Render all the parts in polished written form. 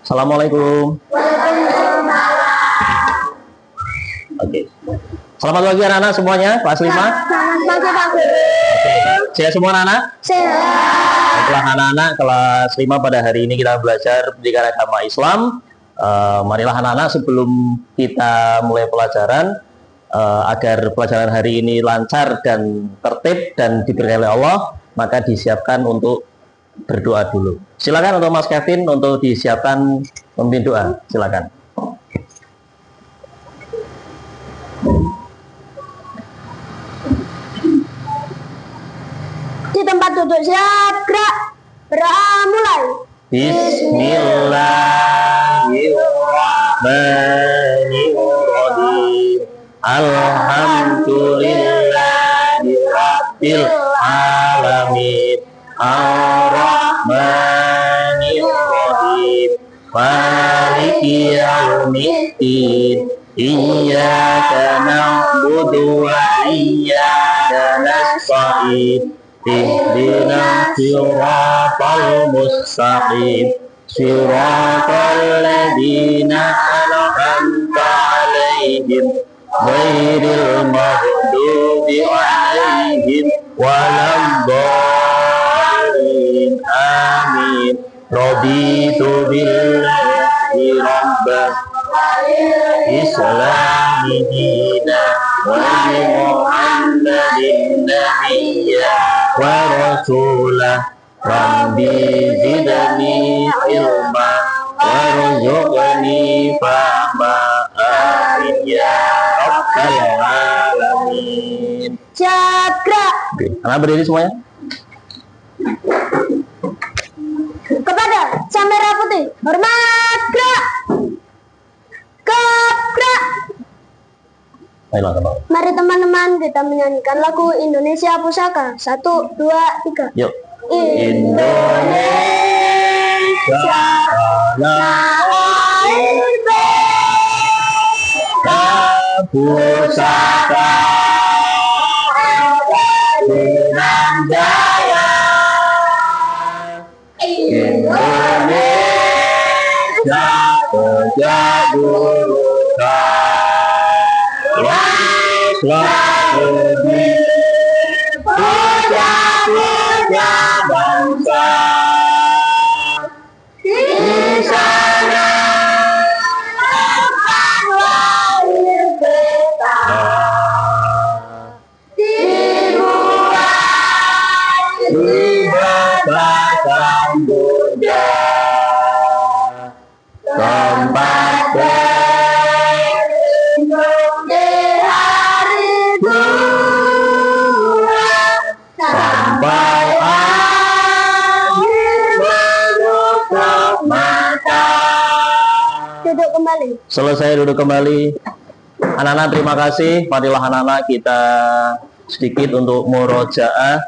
Assalamualaikum. Oke. Selamat pagi anak-anak semuanya, kelas 5. Selamat pagi, Pak Guru. Oke. Sehat semua anak-anak? Sehat. Baiklah anak-anak, kelas 5 pada hari ini kita belajar pendidikan agama Islam. Marilah anak-anak sebelum kita mulai pelajaran, agar pelajaran hari ini lancar dan tertib dan diberkahi oleh Allah, maka disiapkan untuk berdoa dulu. Silakan untuk Mas Kevin untuk disiapkan memimpin doa. Silakan. Di tempat duduk siap, gerak. Mulai. Bismillahirrahmanirrahim. Alhamdulillahirabbil alamin. Ar-Rahmanir-Rahim. Maliki yaumiddin. Iyyaka na'budu wa iyyaka nasta'in. Ihdinas siratal mustaqim. Siratal ladzina an'amta 'alaihim ghairil maghdubi 'alaihim waladdallin. Amin. Raditu billahi rabban Islami dina wa bi Muhammadin nabiyya wa rasulah. Rabbi zidni ilma warzuqni fahma. Amin ya rabbal alamin. Siap, gerak. Oke, anak berdiri semuanya. Kepada Sang Merah Putih, hormat, gerak. Gerak. Ayo teman. Mari teman-teman kita menyanyikan lagu Indonesia Pusaka. 1, 2, 3. Yuk. Indonesia tanah air beta, Pusaka dengan jaya. Indonesia tegak lurus, selalu puja-puja bangsa. Di sana tempat lahir beta, dibuat di batang Bunda, tempat berlindung di hari tua, sampai akhir menutup mata. Duduk kembali. Selesai duduk kembali. Anak-anak terima kasih. Marilah anak-anak kita sedikit untuk murojaah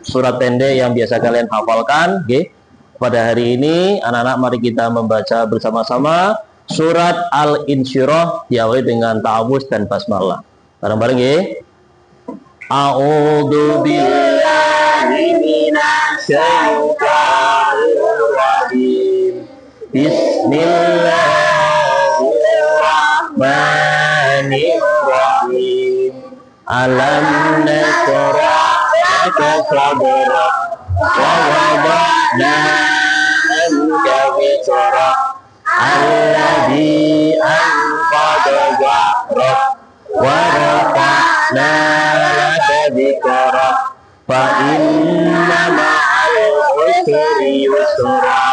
surat pendek yang biasa kalian hafalkan. Oke. Pada hari ini anak-anak mari kita membaca bersama-sama surat Al-Insyirah diawali dengan ta'awuz dan basmalah. Bareng-bareng ya. A'udzu billahi minasyaitonir rajim. Bismillahirrahmanirrahim. Alam nashrah laka sadrak wa wada'na anka wizrak alladzi anqadha dhahrak wa rafa'na laka dhikrak fa inna ma'al usri yusra.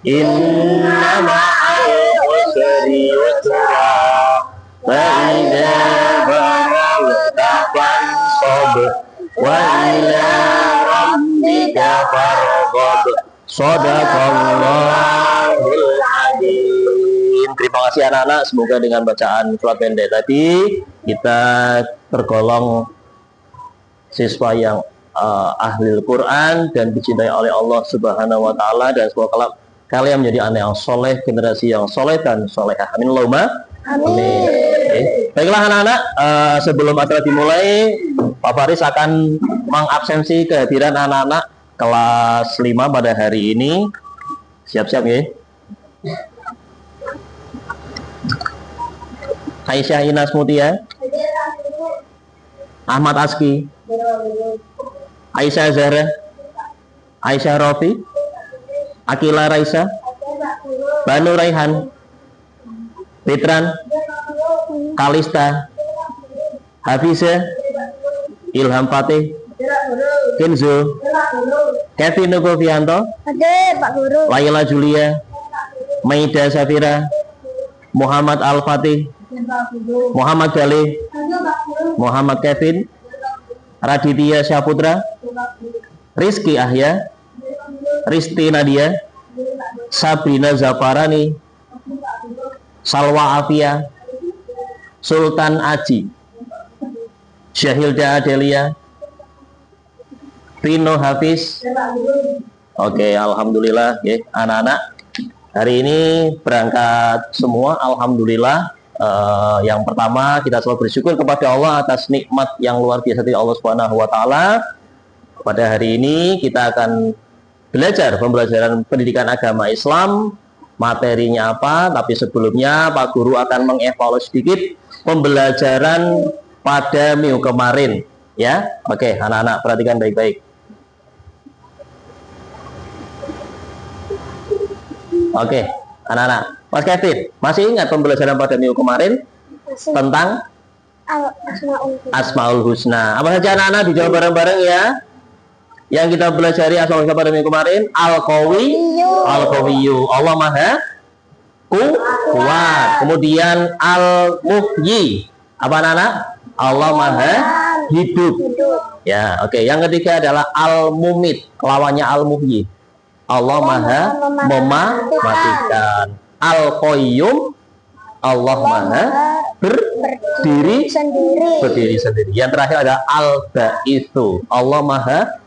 Inna ma'al usri yusra. Fa idza faragta fansab wa ila rabbika farghab. Shadaqallahul adzim. Terima kasih anak-anak, semoga dengan bacaan surat pendek tadi kita tergolong siswa yang ahli Al-Quran dan dicintai oleh Allah Subhanahu wa taala, dan semoga kalian menjadi anak yang soleh, generasi yang soleh dan solehah. Amin Allahumma. Amin. Baiklah anak-anak, sebelum acara dimulai, Pak Faris akan mengabsensi kehadiran anak-anak kelas 5 pada hari ini. Siap-siap ya. Aisyah Inas Mutia, Ahmad Aski, Aisyah Zahra, Aisyah Rofi, Akila Raisa, Banu Raihan, Fitran, Kalista, Hafiza, Ilham Fatih, Kenzo, Kevin Nugovianto, Ade, Pak Guru. Laila Julia, Maida Safira, Muhammad Al-Fatih, Muhammad Galih, Muhammad Kevin, Raditya Syaputra, Rizky Ahya, Risti Nadia, Sabrina Zafarani, Salwa Afia, Sultan Aji, Syahilda Adelia, Rino Hafiz. Oke, alhamdulillah ya anak-anak. Hari ini berangkat semua, alhamdulillah. Yang pertama kita selalu bersyukur kepada Allah atas nikmat yang luar biasa dari Allah Subhanahu wa taala. Pada hari ini kita akan belajar pembelajaran pendidikan agama Islam. Materinya apa? Tapi sebelumnya Pak Guru akan mengevaluasi sedikit pembelajaran pada minggu kemarin ya. Oke, anak-anak perhatikan baik-baik. Oke, anak-anak, Mas Kevin, masih ingat pembelajaran pada minggu kemarin Masih. tentang Asmaul Husna. Asmaul Husna? Apa saja anak-anak, dijawab bareng-bareng ya. Yang kita pelajari Asmaul Husna pada minggu kemarin, Al-Qawiyyu, Allah Maha Kuat. Kemudian Al-Muhyi, apa anak-anak? Allah Maha Hidup. Ya, oke. Yang ketiga adalah Al-Mumit, lawannya Al-Muhyi. Allah Maha Mematikan. Al-Qayyum, Allah Maha berdiri sendiri. Yang terakhir ada Al-Ba'itsu, Allah Maha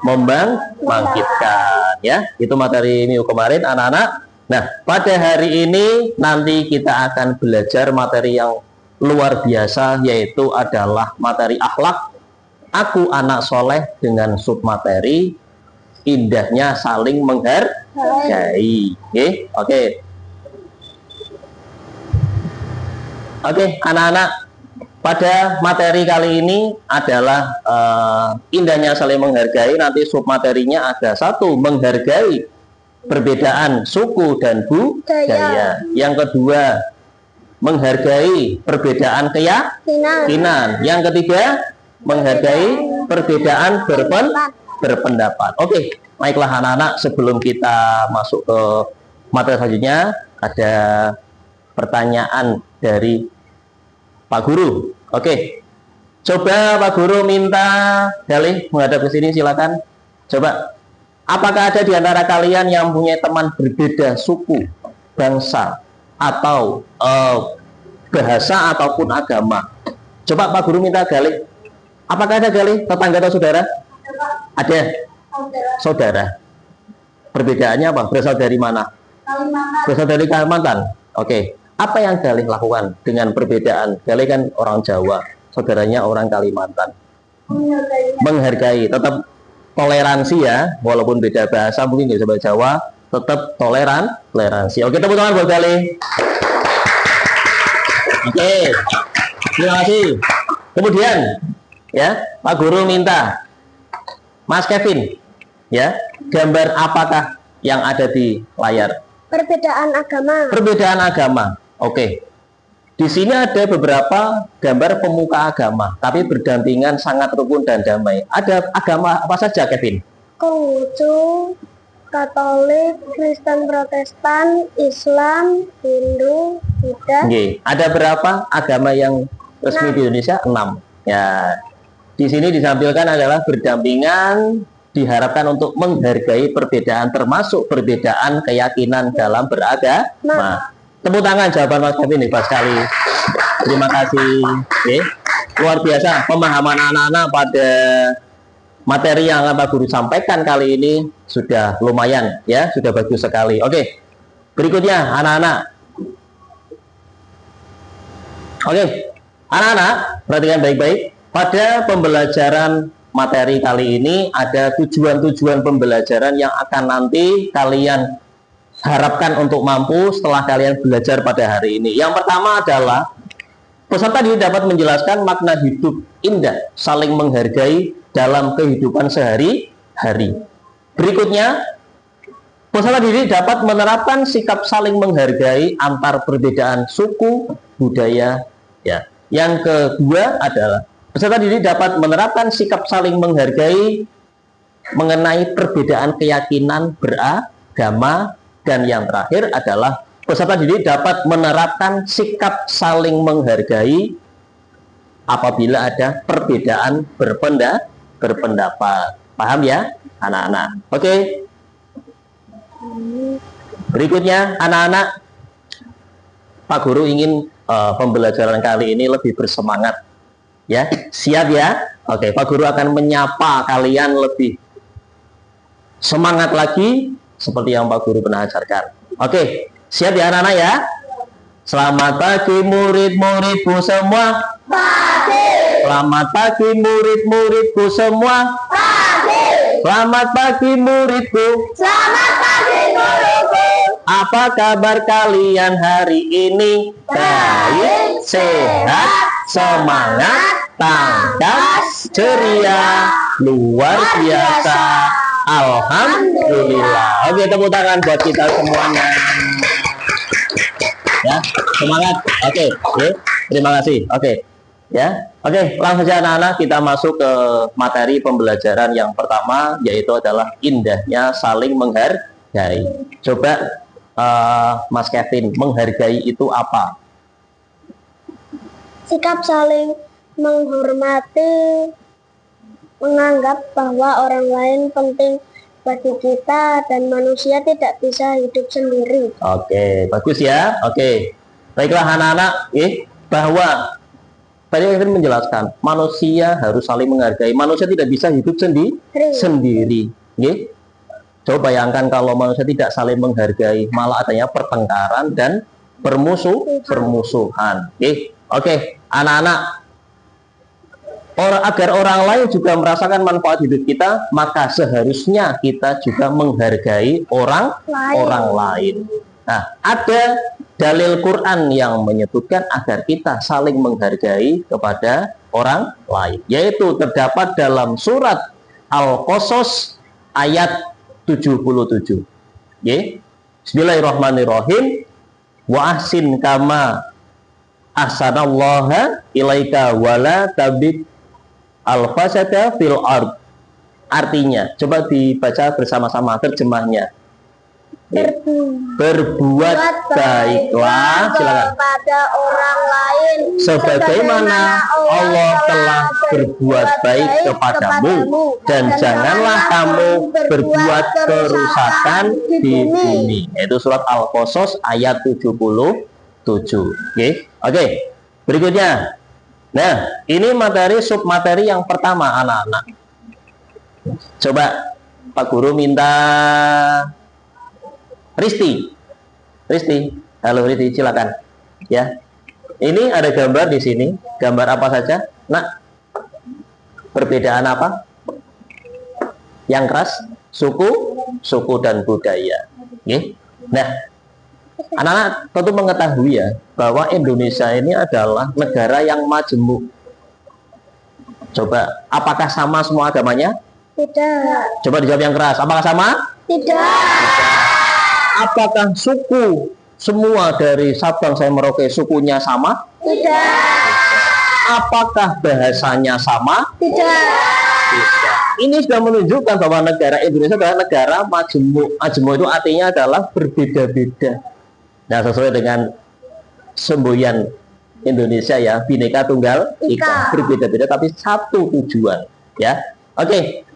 membangkitkan. Ya, itu materi minggu kemarin anak-anak. Nah, pada hari ini nanti kita akan belajar materi yang luar biasa, yaitu adalah materi akhlak. Aku anak soleh dengan submateri indahnya saling menghargai. Oke. Oke, anak-anak, pada materi kali ini adalah indahnya saling menghargai. Nanti submaterinya ada satu, menghargai perbedaan suku dan budaya. Yang kedua, menghargai perbedaan keyakinan. Yang ketiga, menghargai perbedaan berpendapat. Oke, baiklah anak-anak, sebelum kita masuk ke materi selanjutnya, ada pertanyaan dari Pak Guru. Oke, coba Pak Guru minta Galih menghadap ke sini, silakan. Coba, apakah ada di antara kalian yang punya teman berbeda suku, bangsa, atau bahasa ataupun agama? Coba Pak Guru minta Galih. Apakah ada Galih, tetangga atau saudara? Ada saudara. Perbedaannya apa? Berasal dari mana? Berasal dari Kalimantan. Oke. Apa yang Galih lakukan dengan perbedaan? Galih kan orang Jawa, saudaranya orang Kalimantan. Menghargai, tetap toleransi ya, walaupun beda bahasa, mungkin nggak bisa bahasa Jawa, tetap toleransi. Oke, tepuk tangan buat Galih. Oke, terima kasih. Kemudian, ya, Pak Guru minta Mas Kevin, ya, gambar apakah yang ada di layar? Perbedaan agama. Perbedaan agama. Oke. Di sini ada beberapa gambar pemuka agama, tapi berdampingan, sangat rukun dan damai. Ada agama apa saja, Kevin? Konghucu, Katolik, Kristen Protestan, Islam, Hindu, Buddha. Oke. Ada berapa agama yang resmi di Indonesia? 6. Ya. Di sini ditampilkan adalah berdampingan, diharapkan untuk menghargai perbedaan, termasuk perbedaan keyakinan dalam beragama. Tepuk tangan jawaban Mas Kevin, hebat sekali. Terima kasih. Oke. Luar biasa pemahaman anak-anak pada materi yang akan Pak Guru sampaikan kali ini sudah lumayan ya, sudah bagus sekali. Oke, berikutnya anak-anak. Oke, anak-anak perhatikan baik-baik. Pada pembelajaran materi kali ini ada tujuan-tujuan pembelajaran yang akan nanti kalian harapkan untuk mampu setelah kalian belajar pada hari ini. Yang pertama adalah peserta didik dapat menjelaskan makna hidup indah, saling menghargai dalam kehidupan sehari-hari. Berikutnya, peserta didik dapat menerapkan sikap saling menghargai antar perbedaan suku, budaya. Ya. Yang kedua adalah peserta didik dapat menerapkan sikap saling menghargai mengenai perbedaan keyakinan beragama. Dan yang terakhir adalah peserta didik dapat menerapkan sikap saling menghargai apabila ada perbedaan berpendapat. Paham ya, anak-anak? Oke. Berikutnya, anak-anak, Pak Guru ingin pembelajaran kali ini lebih bersemangat. Ya, siap ya? Oke, Pak Guru akan menyapa kalian lebih semangat lagi seperti yang Pak Guru pernah ajarkan. Oke, siap ya anak-anak ya? Selamat pagi murid-muridku semua. Pagi. Selamat pagi murid-muridku semua. Pagi. Selamat pagi muridku. Selamat pagi muridku. Apa kabar kalian hari ini? Baik, sehat, semangat, tanggap, ceria, luar biasa. Alhamdulillah. Oke, tepuk tangan buat kita semuanya. Ya, semangat. Oke, terima kasih. Oke, ya. Oke, langsung saja anak-anak kita masuk ke materi pembelajaran yang pertama, yaitu adalah indahnya saling menghargai. Coba Mas Kevin, menghargai itu apa? Sikap saling menghormati, menganggap bahwa orang lain penting bagi kita dan manusia tidak bisa hidup sendiri. Oke, bagus ya. Oke, baiklah anak-anak, bahwa tadi saya menjelaskan manusia harus saling menghargai. Manusia tidak bisa hidup sendiri. Coba bayangkan kalau manusia tidak saling menghargai, malah adanya pertengkaran dan permusuhan. Oke, anak-anak. Agar orang lain juga merasakan manfaat hidup kita, maka seharusnya kita juga menghargai orang lain. Nah, ada dalil Quran yang menyebutkan agar kita saling menghargai kepada orang lain, yaitu terdapat dalam surat Al-Qasas ayat 77. Bismillahirrahmanirrahim. Wa ahsin kama ahsanallaha ilaika wala tabik al-fasada fil ard. Artinya, coba dibaca bersama-sama terjemahnya. Berbuat baiklah, silakan, kepada orang lain sebagaimana Allah telah berbuat baik kepadamu, dan janganlah kamu berbuat kerusakan di bumi. Itu surat Al-Qasas ayat 77. Oke, berikutnya. Nah, ini materi submateri yang pertama anak-anak. Coba Pak Guru minta Risti, halo Risti, silakan. Ya, ini ada gambar di sini. Gambar apa saja? Nah, perbedaan apa? Yang keras, suku dan budaya. Nah, anak-anak tentu mengetahui ya bahwa Indonesia ini adalah negara yang majemuk. Coba, apakah sama semua agamanya? Tidak. Coba dijawab yang keras. Apakah sama? Tidak. Apakah suku semua dari Sabang sampai Merauke sukunya sama? Tidak. Apakah bahasanya sama? Tidak. Ini sudah menunjukkan bahwa negara Indonesia adalah negara majemuk. Majemuk itu artinya adalah berbeda-beda. Nah, sesuai dengan semboyan Indonesia ya, Bhinneka Tunggal Ika, berbeda-beda tapi satu tujuan, ya. Oke.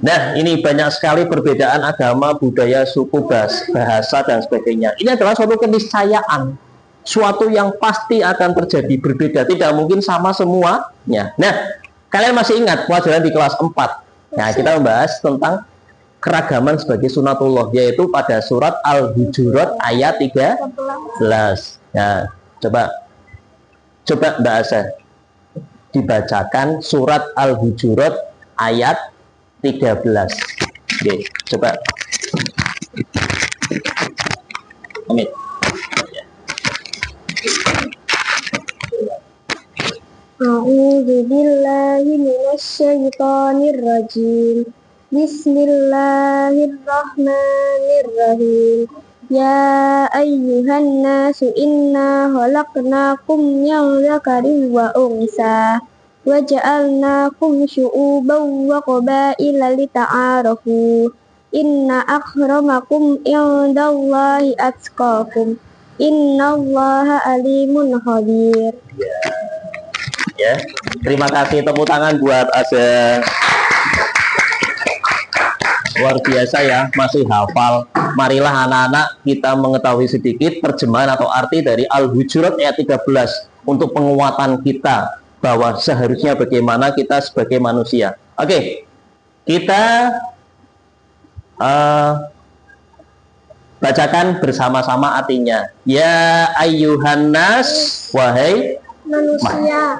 Nah, ini banyak sekali perbedaan agama, budaya, suku, bahasa dan sebagainya. Ini adalah suatu keniscayaan, suatu yang pasti akan terjadi berbeda, tidak mungkin sama semuanya. Nah, Kalian masih ingat pelajaran di kelas 4? Nah, kita membahas tentang keragaman sebagai sunatullah, yaitu pada surat Al-Hujurat ayat 13. Nah, coba Mbak Asa dibacakan surat Al-Hujurat ayat 13. Oke, coba. Amin. A'udzu billahi minasy syaithanir rajim. Bismillahirrahmanirrahim. Ya ayyuhan nasu inna khalaqnakum min dzakarin wa unsa wa ja'alnakum syu'uban wa qabaila lita'arafu. Inna akramakum indallahi atqakum. Innallaha alimun khabir. Ya, terima kasih, tepuk tangan buat Asa. Luar biasa ya, masih hafal. Marilah anak-anak kita mengetahui sedikit terjemahan atau arti dari Al-Hujurat ayat 13 untuk penguatan kita bahwa seharusnya bagaimana kita sebagai manusia. Oke, kita bacakan bersama-sama artinya. Ya ayyuhan nas, wahai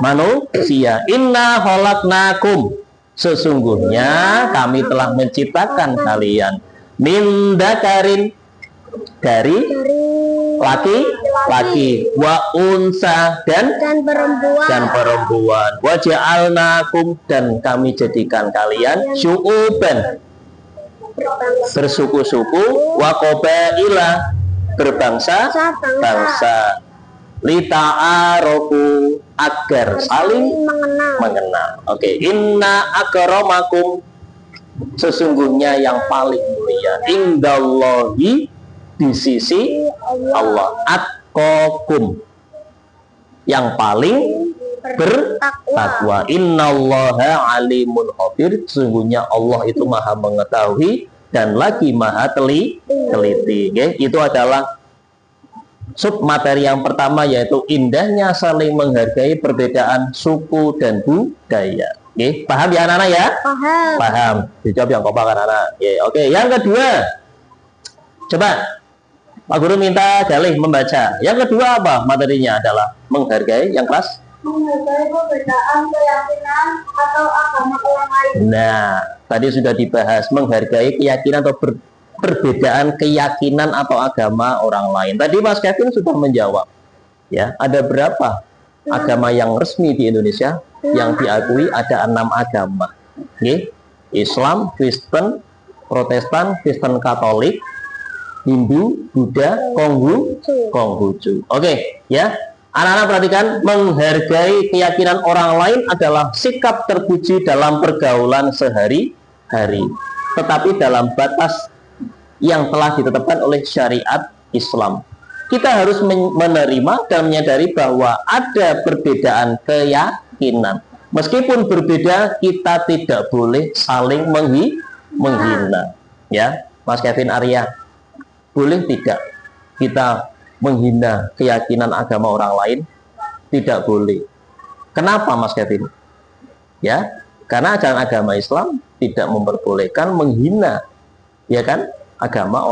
manusia, inna khalaqnakum, sesungguhnya kami telah menciptakan kalian, min dzakarin, dari laki-laki, wa unsa, dan perempuan, wa ja'alnakum, dan kami jadikan kalian syu'uban, bersuku-suku, wa qabaila, berbangsa-bangsa, lita'arofu, agar saling mengenal. Oke, inna akramakum, sesungguhnya yang paling mulia, indallahi, di sisi Allah, atqakum, yang paling bertakwa. Innallaha alimun khabir, sesungguhnya Allah itu maha mengetahui dan lagi maha teliti. Oke, itu adalah sub materi yang pertama, yaitu indahnya saling menghargai perbedaan suku dan budaya. Oke, paham ya anak-anak ya? Paham. Dijawab yang kompak anak-anak. Oke, yang kedua, coba Pak Guru minta Galih membaca. Yang kedua apa materinya? Adalah menghargai. Yang kelas? Menghargai perbedaan keyakinan atau agama orang lain. Nah, tadi sudah dibahas menghargai keyakinan atau perbedaan keyakinan atau agama orang lain. Tadi Mas Kevin sudah menjawab. Ya, ada berapa agama yang resmi di Indonesia? Yang diakui ada 6 agama. Oke? Islam, Kristen, Protestan, Kristen Katolik, Hindu, Buddha, Konghucu. Oke, ya. Anak-anak perhatikan, menghargai keyakinan orang lain adalah sikap terpuji dalam pergaulan sehari-hari, tetapi dalam batas yang telah ditetapkan oleh syariat Islam. Kita harus menerima dan menyadari bahwa ada perbedaan keyakinan. Meskipun berbeda, kita tidak boleh saling menghina. Ya, Mas Kevin Arya, boleh tidak kita menghina keyakinan agama orang lain? Tidak boleh. Kenapa Mas Kevin? Ya, karena ajaran agama Islam tidak memperbolehkan menghina, ya kan, agama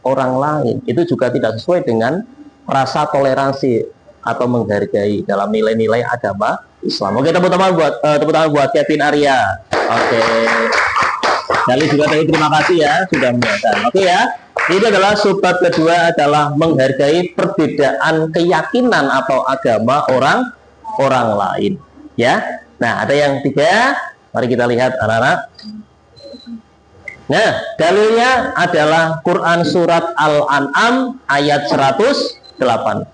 orang lain. Itu juga tidak sesuai dengan rasa toleransi atau menghargai dalam nilai-nilai agama Islam. Oke, tepuk tangan buat Kevin Arya. Oke. Kali juga terima kasih ya sudah menonton. Oke ya. Ini adalah subbab kedua, adalah menghargai perbedaan keyakinan atau agama orang lain. Ya. Nah, ada yang 3. Mari kita lihat anak-anak. Nah, dalilnya adalah Quran surat Al-An'am ayat 108.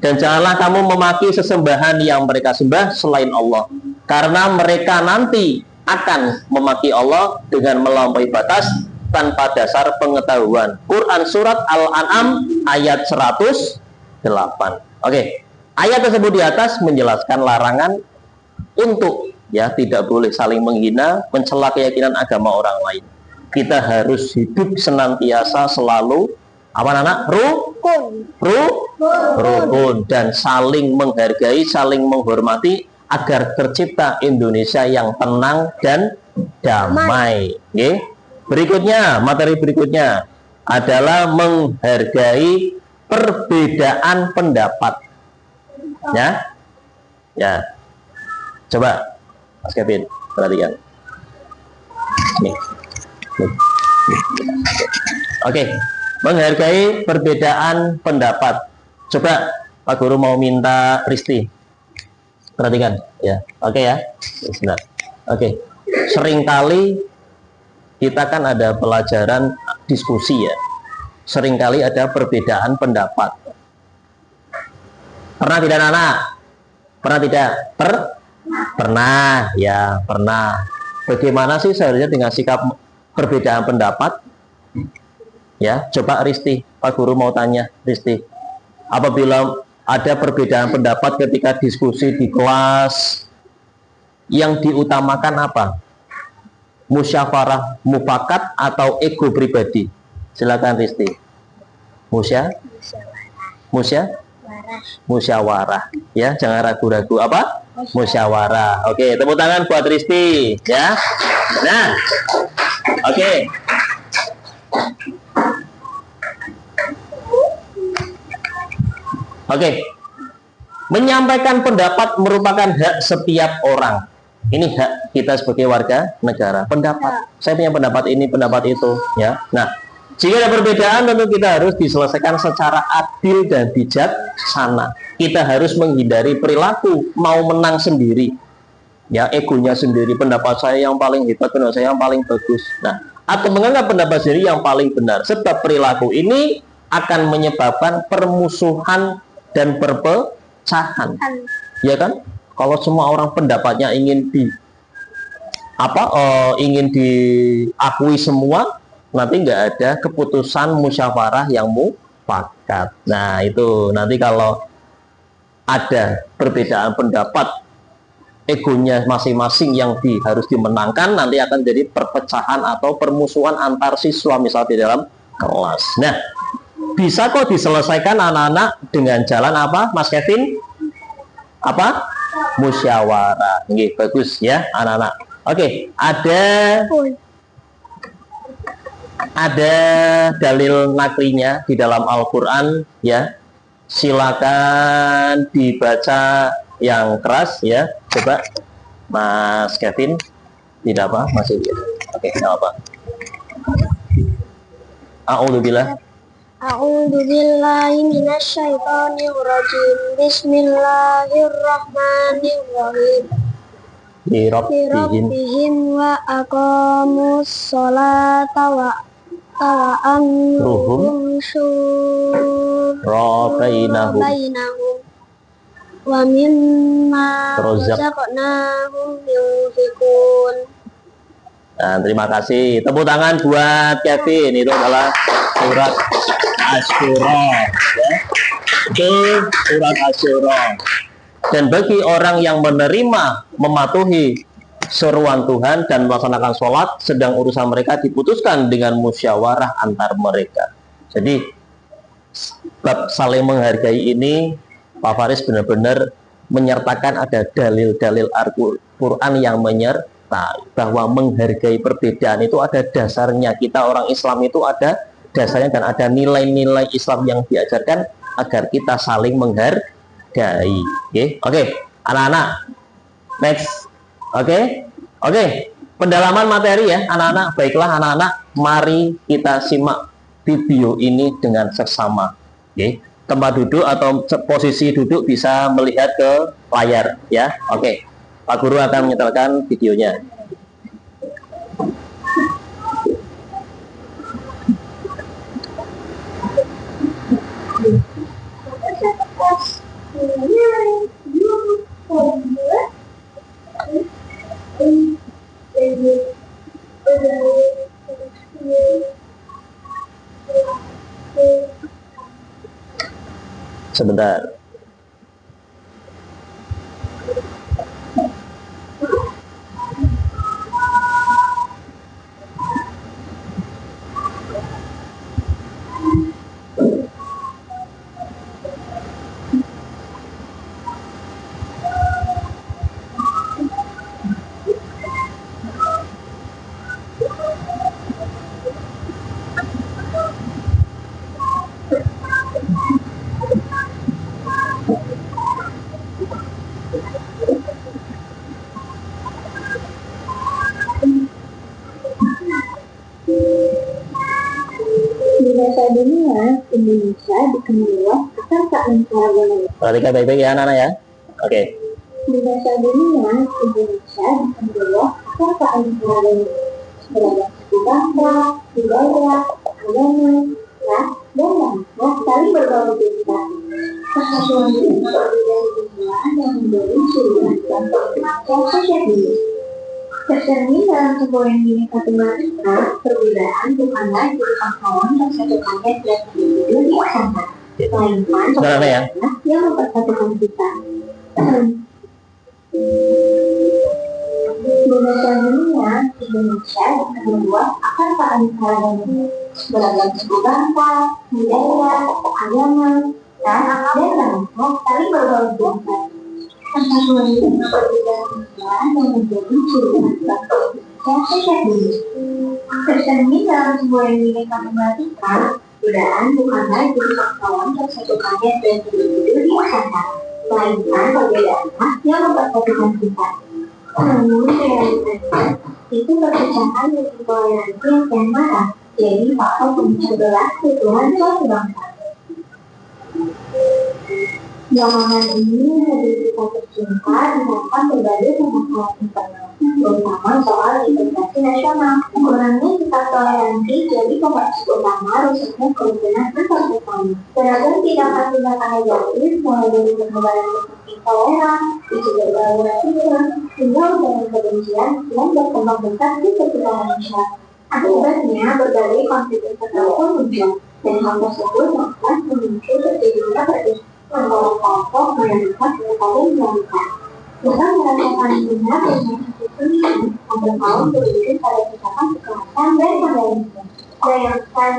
Dan janganlah kamu memaki sesembahan yang mereka sembah selain Allah, karena mereka nanti akan memaki Allah dengan melampaui batas tanpa dasar pengetahuan. Quran surat Al-An'am ayat 108. Oke, ayat tersebut di atas menjelaskan larangan untuk tidak boleh saling menghina, mencela keyakinan agama orang lain. Kita harus hidup senantiasa selalu rukun dan saling menghargai, saling menghormati agar tercipta Indonesia yang tenang dan damai. Oke. Berikutnya, materi berikutnya adalah menghargai perbedaan pendapat. Ya, ya. Coba, Mas Kevin, perhatikan. Nih. Oke, menghargai perbedaan pendapat. Coba Pak Guru mau minta Risti. Perhatikan, ya. Oke ya. Sebentar. Oke. Seringkali kita kan ada pelajaran diskusi ya. Seringkali ada perbedaan pendapat. Pernah tidak anak? Pernah tidak? Pernah, ya pernah. Bagaimana sih seharusnya dengan sikap perbedaan pendapat? Ya, coba Risti, Pak Guru mau tanya Risti. Apabila ada perbedaan pendapat ketika diskusi di kelas, yang diutamakan apa? Musyawarah mufakat atau ego pribadi? Silakan Risti. Musyawarah. Ya, jangan ragu-ragu. Apa? Musyawarah. Oke, tepuk tangan buat Risti. Ya. Nah, oke. Oke, menyampaikan pendapat merupakan hak setiap orang. Ini hak kita sebagai warga negara. Pendapat, saya punya pendapat ini, pendapat itu, ya. Nah, jika ada perbedaan, tentu kita harus diselesaikan secara adil dan bijaksana. Kita harus menghindari perilaku mau menang sendiri, ya, egonya sendiri. Pendapat saya yang paling hebat, pendapat saya yang paling bagus. Nah, atau menganggap pendapat sendiri yang paling benar. Sebab perilaku ini akan menyebabkan permusuhan dan perpecahan, ya kan? Kalau semua orang pendapatnya ingin diakui semua, nanti nggak ada keputusan musyawarah yang mufakat. Nah itu nanti kalau ada perbedaan pendapat, egonya masing-masing yang harus dimenangkan, nanti akan jadi perpecahan atau permusuhan antar siswa misal di dalam kelas. Nah, bisa kok diselesaikan anak-anak dengan jalan apa, Mas Kevin? Apa? Musyawarah. Oke, bagus ya anak-anak. Oke, ada dalil naklinya di dalam Al-Quran ya. Silakan dibaca yang keras ya. Coba Mas Kevin. Tidak apa, masih. Oke, tidak apa. A'udzubillah. A'udzu billahi minasyaitonir rajim. Bismillahirrahmanirrahim. Li rabbihim wa aqamus sholata wa amruhum syura bainahum wa mimma razaqnahum yunfiqun. Nah, terima kasih. Tepuk tangan buat Kevin. Itu adalah surat Asy-Syura. Ya. Itu surat Asy-Syura. Dan bagi orang yang menerima, mematuhi seruan Tuhan dan melaksanakan sholat, sedang urusan mereka diputuskan dengan musyawarah antar mereka. Jadi, bab saling menghargai ini, Pak Faris benar-benar menyertakan ada dalil-dalil Al-Quran yang menyertai bahwa menghargai perbedaan itu ada dasarnya. Kita orang Islam itu ada dasarnya dan ada nilai-nilai Islam yang diajarkan agar kita saling menghargai. Oke, anak-anak, next. Oke, pendalaman materi ya anak-anak. Baiklah anak-anak, mari kita simak video ini dengan seksama. Tempat duduk atau posisi duduk bisa melihat ke layar ya. Oke, Pak Guru akan menyetelkan videonya. Sebentar. Indonesia dikenal luas akan keanekaragaman. Perhatikan baik-baik ya anak-anak ya. Oke. Di bahasa dunia, Indonesia dikenal luas akan keanekaragaman. Beragam suku bangsa, budaya, agama, ras, dan bangsa saling berbaur kita. Persatuan ini berbeda kebetulan yang menjadi ciri khas bangsa Indonesia sejak dulu. Tercermin dalam sebuah yang bineka tunggal ika, perbedaan bukanlah jadi pahlawan mempersatukannya tiap individu di sana, melainkan ya. yang mempersatukan kita. Di bahasa dunia, Indonesia dikenal luas akan keanekaragaman. Beragam suku bangsa, budaya, agama, ras, dan bangsa saling berbaur kita. Persatuan ini berbeda kebetulan yang menjadi ciri khas bangsa Indonesia sejak dulu. Tercermin dalam sebuah yang bineka tunggal ika, perbedaan bukanlah jadi pahlawan mempersatukannya tiap individu di sana, melainkan perbedaan yang mempersatukan kita. Namun realitasnya itu perpecahan dan intoleransi yang kian marah, jadi faktor pemecah belah keutuhan suatu bangsa. Belakangan ini negeri kita tercinta dihadapkan berbagai permasalahan internal, terutama soal integrasi nasional. Kurangnya sikap toleransi jadi pemacu utama rusaknya kerukunan antar sesama. Beragam tindakan-tindakan negatif mulai dari penyebaran intoleran, dijaga gangguan sipil, hingga ujaran kebencian yang berkembang besar di sekitar masyarakat. Akibatnya berbagai konflik internal pun muncul, dan hal tersebut dapat memicu terjadinya perbedaan antara kelompok mayoritas dan kaum minoritas. Kita merasakan benar dan institusi ada kaum berdiri pada ucapan kekerasan dan vandalisme. Bayangkan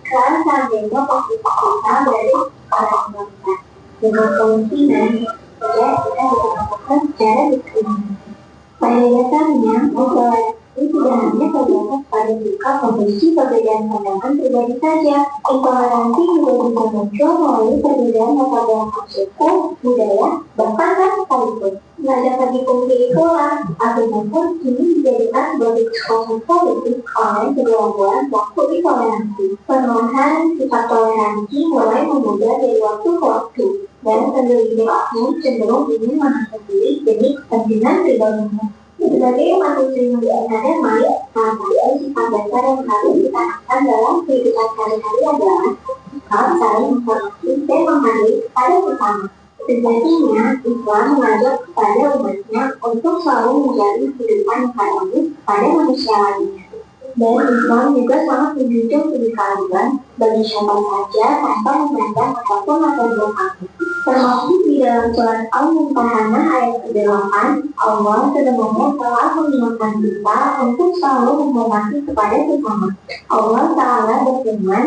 seandainya posisi kita dari para bangsa dengan kemungkinan saja kita diperlakukan secara diskriminasi. Pada dasarnya, toleransi tidak hanya terbatas pada sikap membenci perbedaan pandangan pribadi saja. Intoleransi juga bisa muncul melalui perbedaan latar belakang suku, budaya, bahkan ras sekalipun. Nggak dapat dipungkiri pula, agama pun kini dijadikan sebagai kekuatan politik oleh segerombolan pelaku intoleransi. Perlahan sifat toleransi mulai memudar dari waktu ke waktu, dan segelintir oknum cenderung ingin menahan diri demi kepentingan pribadinya. Sebagai umat muslim yang beragama, salah satu sifat dasar yang harus ditanamkan dalam kehidupan sehari-hari adalah sikap saling menghormati dan menghargai kepada sesama. Sejatinya, Islam mengajak kepada umatnya untuk selalu menjalin kehidupan yang harmonis pada manusia lainnya. Dan Islam juga sangat menjunjung tinggi keadilan bagi siapa saja tanpa memandang apapun latar belakangnya. Termasuk di dalam surat Al-Mumtahanah ayat ke-8, Allah sebenarnya telah mengingatkan kita untuk selalu menghormati kepada sesama. Allah Ta'ala berfirman,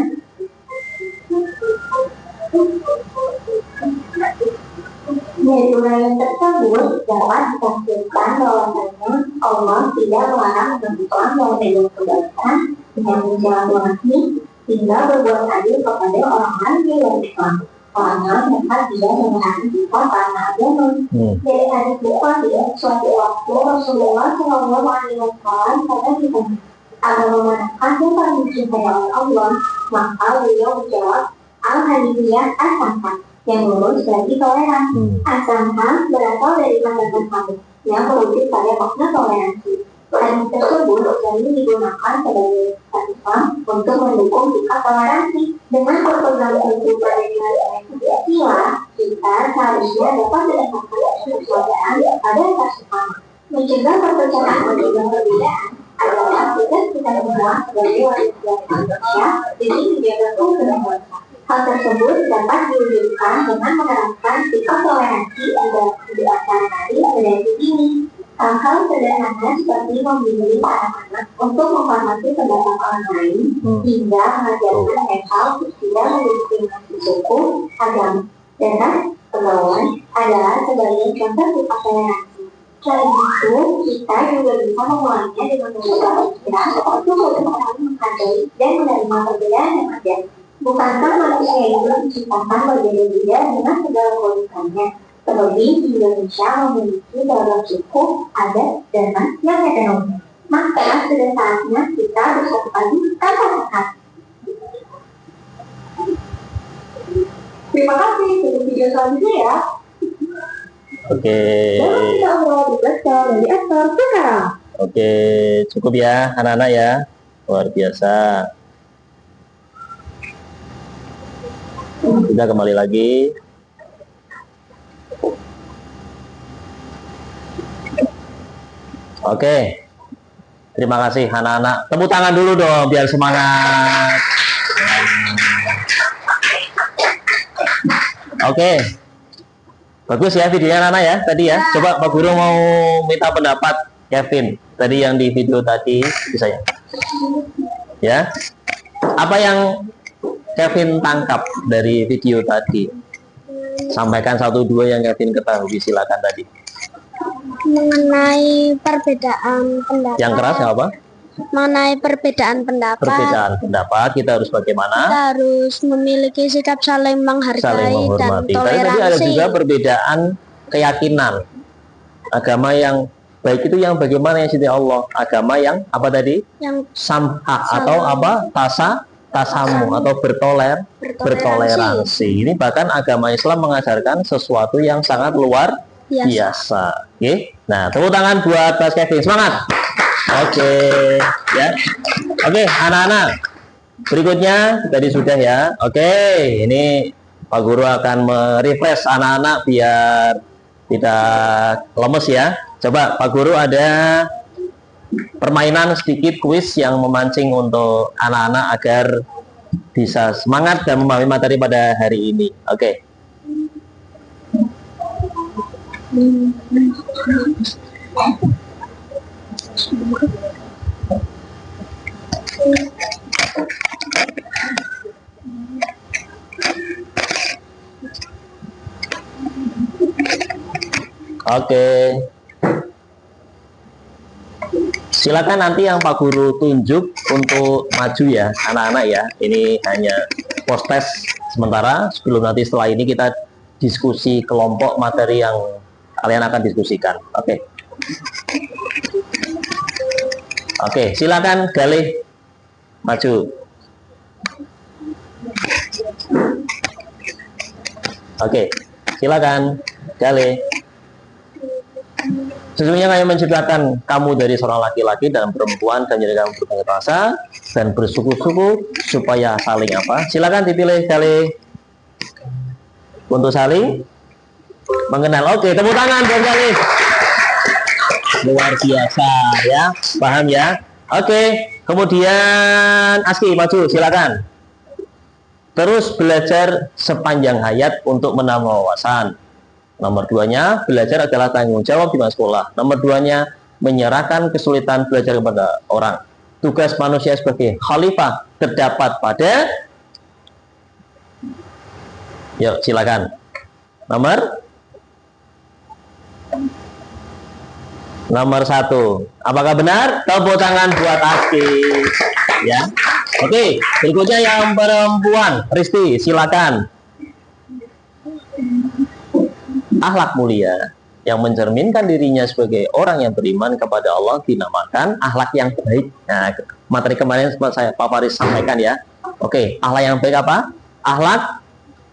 dari uraian tersebut dapat ditafsirkan bahwasanya Allah tidak melarang perempuan yang pegang kebaikan dengan menjalan wahyu hingga berbuat adil kepada orang-orang di luar Islam. Karena mereka tidak menahan kita karena agama. Dari hadis Bukhari, suatu waktu Rasulullah SAW kata kita, agama manakah yang paling dicintai oleh Allah? Maka beliau menjawab, Al-Hanifiyah As-Samha, yang lurus bagi toleran. As-Samha berasal dari kata Hamid yang merujuk pada makna toleransi. Hadis tersebut sering digunakan sebagai Islam untuk mendukung sikap toleransi. Dengan berpegang teguh pada nilai Pancasila, kita seharusnya dapat mendapatkan persaudaraan pada sesama. Mencegah perpecahan dan perbedaan adalah tugas kita semua sebagai warga Indonesia demi menjaga kerukunan bangsa. Hal tersebut dapat diwujudkan dengan menerapkan sikap toleransi di antara generasi ini. Hal-hal sederhana seperti membimbing anak-anak untuk menghormati pendapat orang lain, hingga mengajarkan mereka untuk tidak mendiskriminasi suku, agama, dan ras pegawai adalah sebagai contoh sifat toleransi. Selain itu, kita juga bisa memulainya dengan membuka pikiran untuk saling menghargai dan menerima perbedaan yang ada. Bukankah manusia itu diciptakan berbeda-beda dengan segala keunikannya? Terlebih Indonesia memiliki beragam suku, adat, dan ras yang heterogen. Maka sudah saatnya kita bersatu padu tanpa sekat. Terima kasih. Tunggu video selanjutnya ya. Oke. Dan kita obrol di Blaster dari aktor sekarang. Oke, cukup ya anak-anak ya. Luar biasa. Kita kembali lagi. Oke. Terima kasih anak-anak. Tepuk tangan dulu dong biar semangat. Oke. Bagus ya videonya anak-anak ya tadi ya. Coba Pak Guru mau minta pendapat Kevin. Tadi yang di video tadi bisa ya. Ya. Apa yang Kevin tangkap dari video tadi? Sampaikan 1-2 yang Kevin ketahui, silakan tadi. Mengenai perbedaan pendapat. Yang keras apa? Mengenai perbedaan pendapat. Perbedaan pendapat, kita harus bagaimana? Kita harus memiliki sikap saling menghargai Saling dan menghormati. toleransi. Tadi ada juga perbedaan keyakinan. Agama yang baik itu yang bagaimana yang siti Allah? Agama yang apa tadi? Yang Samha atau apa? Tasamu atau bertoleransi. Ini bahkan agama Islam mengajarkan sesuatu yang sangat luar biasa. Oke. Nah, tepuk tangan buat Mas Kevin. Semangat. Oke, ya. Oke, anak-anak. Berikutnya tadi sudah ya. Oke, ini Pak Guru akan merefresh anak-anak biar tidak lemes ya. Coba Pak Guru ada permainan sedikit kuis yang memancing untuk anak-anak agar bisa semangat dan memahami materi pada hari ini. Oke. Oke. Silakan nanti yang Pak Guru tunjuk untuk maju ya, anak-anak ya. Ini hanya post test sementara. Sebelum nanti setelah ini kita diskusi kelompok materi yang kalian akan diskusikan. Oke. Oke, silakan Galih maju. Oke, silakan Galih. Sesungguhnya kami menciptakan kamu dari seorang laki-laki dan perempuan dan menjadikan kamu berbagai rasa dan bersuku-suku supaya saling apa? Silakan dipilih Galih untuk saling mengenal. Oke, tepuk tangan buat Galih. Luar biasa ya, paham ya? Oke, kemudian Aski maju, silakan. Terus belajar sepanjang hayat untuk menambah wawasan. Nomor 2-nya, belajar adalah tanggung jawab di masa sekolah. Nomor 2-nya, menyerahkan kesulitan belajar kepada orang. Tugas manusia sebagai khalifah terdapat pada. Yuk, silakan. Nomor 1. Apakah benar? Tepuk tangan buat Aski. Ya. Oke, berikutnya yang perempuan, Risti, silakan. Akhlak mulia yang mencerminkan dirinya sebagai orang yang beriman kepada Allah dinamakan akhlak yang baik. Nah, materi kemarin saya Pak Faris sampaikan ya. Oke, akhlak yang baik apa? Akhlak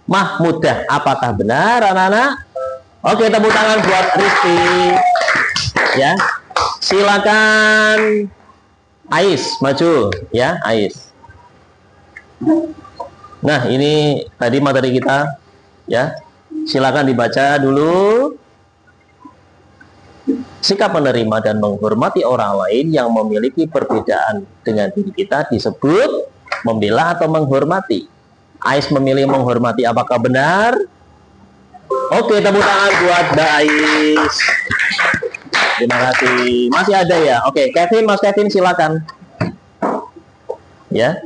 mahmudah. Apakah benar anak-anak? Oke, tepuk tangan buat Risti. Ya, silakan Ais maju ya, Ais. Nah, ini tadi materi kita ya. Silakan dibaca dulu. Sikap menerima dan menghormati orang lain yang memiliki perbedaan dengan diri kita disebut membela atau menghormati. Ais memilih menghormati, apakah benar? Oke, tepuk tangan buat Mbak Ais. Terima kasih. Masih ada ya? Oke, Kevin, Mas Kevin silakan. Ya.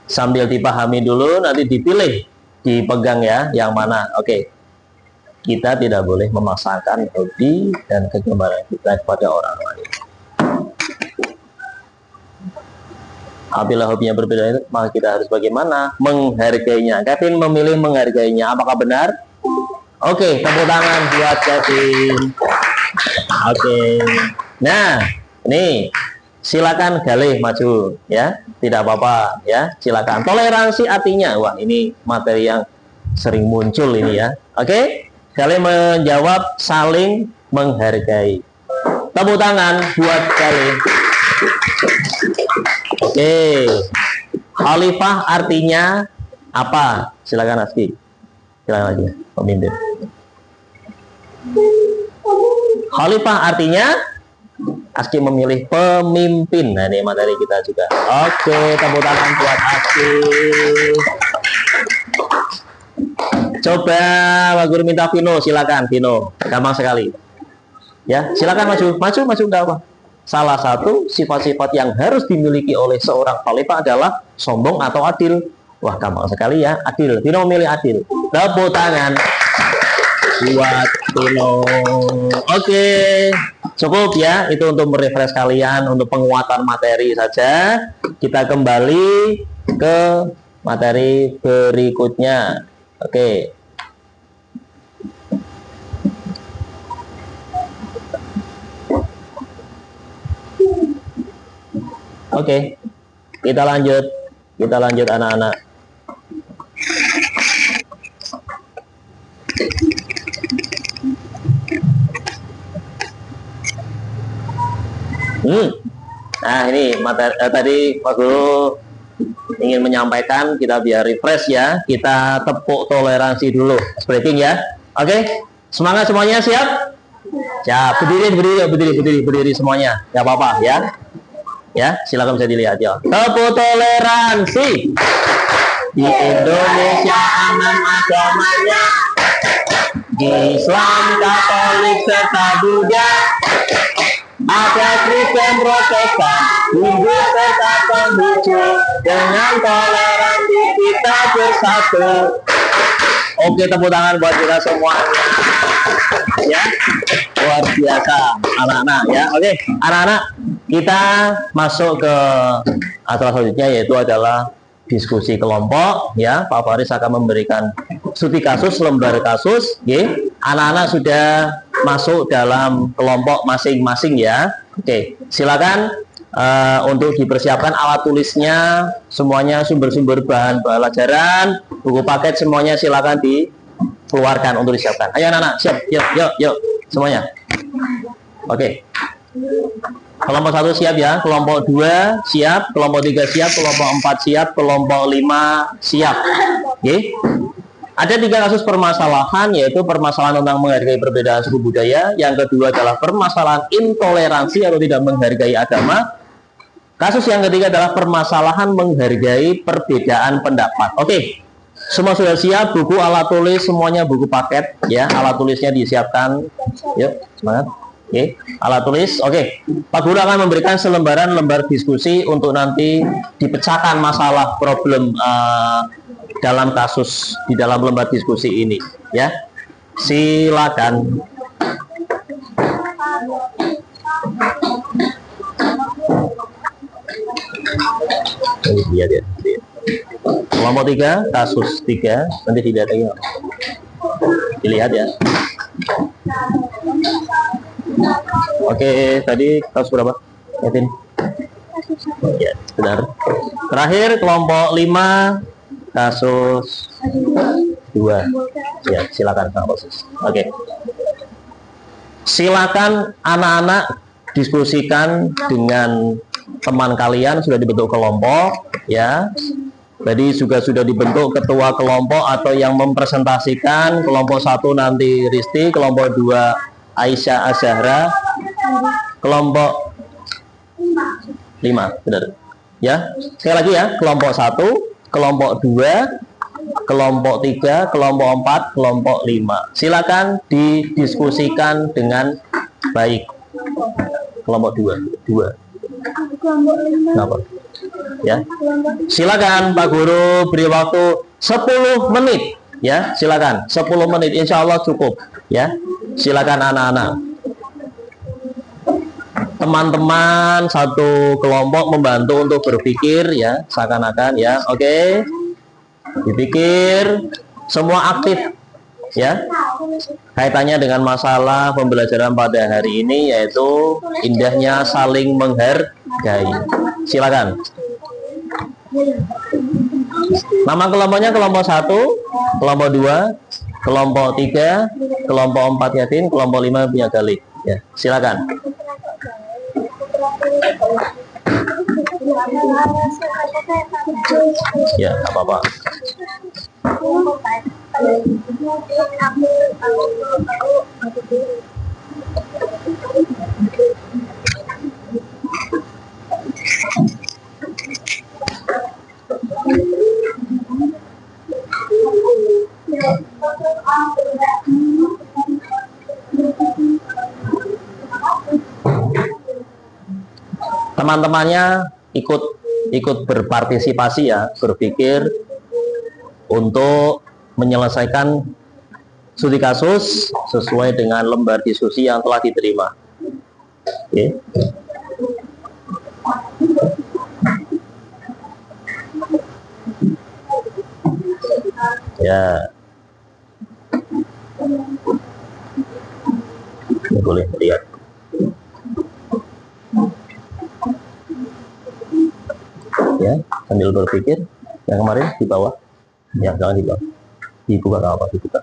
Sambil dipahami dulu, nanti dipilih, dipegang ya, yang mana. Oke. Kita tidak boleh memaksakan hobi dan kegemaran kita kepada orang lain. Apabila hobinya berbeda, maka kita harus bagaimana? Menghargainya. Kevin memilih menghargainya. Apakah benar? Oke, tepuk tangan buat Kevin. Oke. Nah, ini silakan Galih maju ya. Tidak apa-apa ya. Silakan. Toleransi artinya, wah ini materi yang sering muncul ini ya. Oke, kalian menjawab saling menghargai. Tepuk tangan buat kalian. Oke, khalifah artinya apa? Silakan Aski. Silakan lagi, pemimpin. Khalifah artinya Aski memilih pemimpin. Nah, ini materi kita juga. Oke, tepuk tangan buat Aski. Coba Pak Guru minta Vino, silakan Vino. Gampang sekali. Ya, silakan maju enggak apa. Salah satu sifat-sifat yang harus dimiliki oleh seorang khalifah adalah sombong atau adil. Wah, gampang sekali ya, adil. Vino memilih adil. Tepuk tangan buat Vino. Oke, cukup ya. Itu untuk merefresh kalian, untuk penguatan materi saja. Kita kembali ke materi berikutnya. Oke. Oke, kita lanjut anak-anak. Nah, ini materi tadi Pak Guru ingin menyampaikan, kita biar refresh ya. Kita tepuk toleransi dulu. Breaking ya. Oke, semangat semuanya, siap? Siap. Berdiri semuanya. Gak apa-apa ya. Ya, silakan bisa dilihat ya. Tepuk toleransi. Di Indonesia aman agamanya, Islam, Katolik serta Buddha, ada Kristen, Protestan, Hindu serta Konghucu. Dengan toleransi kita bersatu. Oke, tepuk tangan buat kita semuanya. Ya, luar biasa anak-anak ya. Oke, anak-anak, kita masuk ke acara selanjutnya, yaitu adalah diskusi kelompok ya. Pak Faris akan memberikan studi kasus, lembar kasus. Anak-anak sudah masuk dalam kelompok masing-masing ya. Oke, silakan untuk dipersiapkan alat tulisnya, semuanya sumber-sumber bahan pelajaran, buku paket semuanya silakan dikeluarkan untuk disiapkan. Ayo anak-anak, siap, yuk semuanya. Oke. Kelompok 1 siap ya, kelompok 2 siap, kelompok 3 siap, kelompok 4 siap, kelompok 5 siap. Oke. Ada 3 kasus permasalahan, yaitu permasalahan tentang menghargai perbedaan suku budaya. Yang kedua adalah permasalahan intoleransi atau tidak menghargai agama. Kasus yang ketiga adalah permasalahan menghargai perbedaan pendapat. Oke, semua sudah siap, buku, alat tulis, semuanya buku paket ya. Alat tulisnya disiapkan. Yuk, semangat. Oke, alat tulis. Oke, Pak Guru akan memberikan selembaran lembar diskusi untuk nanti dipecahkan masalah problem dalam kasus di dalam lembar diskusi ini ya. Silakan. Ini dia. Kelompok 3, kasus 3, nanti dilihat lagi. Dilihat ya. Oke, tadi kasus berapa? Yatin? Ya, benar. Terakhir kelompok 5, kasus 2. Ya, silakan Kang Proses. Oke. Silakan anak-anak diskusikan dengan teman kalian, sudah dibentuk kelompok ya. Jadi juga sudah dibentuk ketua kelompok atau yang mempresentasikan. Kelompok 1 nanti Risti, kelompok 2 Aisyah Azhara, kelompok 5, benar. Ya, sekali lagi ya, kelompok 1, kelompok 2, kelompok 3, kelompok 4, kelompok 5. Silakan didiskusikan dengan baik. Kelompok 2. Kenapa? Ya. Silakan Pak Guru beri waktu 10 menit ya. Silakan 10 menit, insya Allah cukup ya. Silakan anak-anak. Teman-teman satu kelompok membantu untuk berpikir ya, seakan-akan ya. Oke. Dipikir, semua aktif ya. Kaitannya dengan masalah pembelajaran pada hari ini, yaitu indahnya saling menghargai. Silakan. Nama kelompoknya kelompok 1, kelompok 2, kelompok 3, kelompok 4 yatim, kelompok 5 punya gali. Ya, silakan. Ya, apa-apa. Teman-temannya ikut berpartisipasi ya, berpikir untuk menyelesaikan studi kasus sesuai dengan lembar diskusi yang telah diterima. Oke. Ya, ini boleh lihat. Ya, sambil berpikir. Yang kemarin di bawah, ya jangan di bawah. Dibuka apa? Dibuka,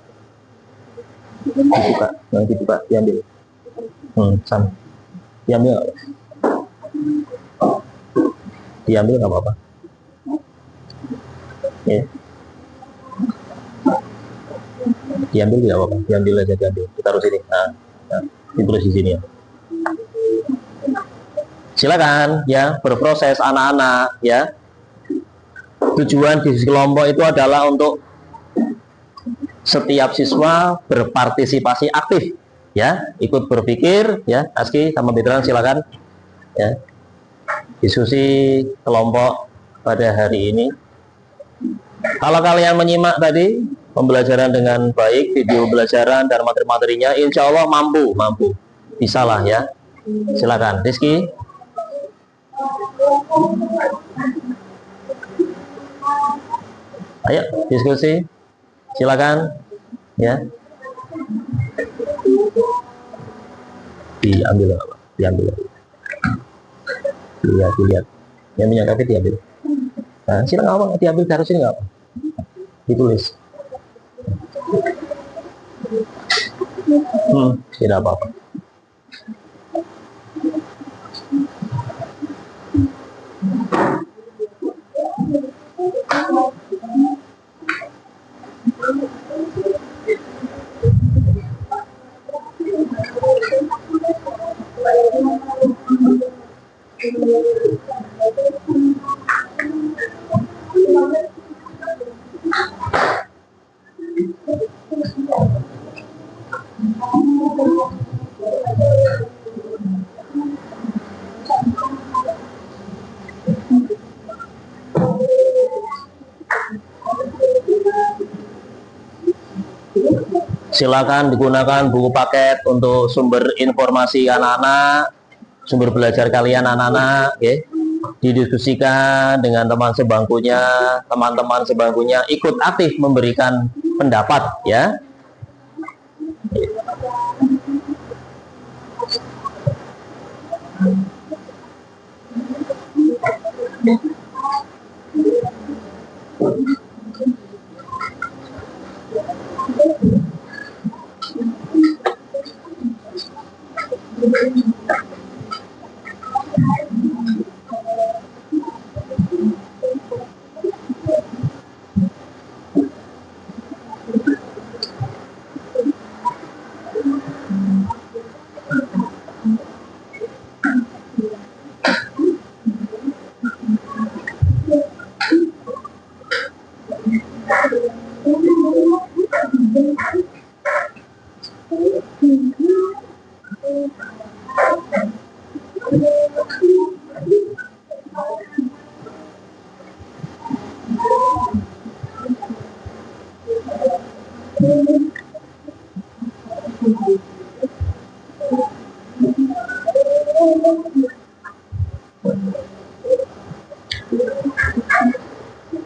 jangan dibuka, diambil. Sam, diambil, diambil nggak apa-apa. Ya. Diambil tidak apa-apa, diambil aja, diambil. Ditaruh sini. Nah, ditulis di sini ya. Silakan ya, berproses anak-anak ya. Tujuan diskusi kelompok itu adalah untuk setiap siswa berpartisipasi aktif ya, ikut berpikir ya. Aski sama Betran silakan ya. Diskusi kelompok pada hari ini. Kalau kalian menyimak tadi pembelajaran dengan baik, video pembelajaran dan materi-materinya, insya Allah mampu, bisa lah ya. Silakan, Rizky. Ayo diskusi, silakan ya. Diambil apa? Diambil. Dilihat. Yang punya kafe diambil. Nah, silakan apa? Diambil dari sini nggak apa? Ditulis. Tidak apa-apa. Silakan digunakan buku paket untuk sumber informasi anak-anak, sumber belajar kalian anak-anak, ya. Didiskusikan dengan teman-teman sebangkunya ikut aktif memberikan pendapat, ya.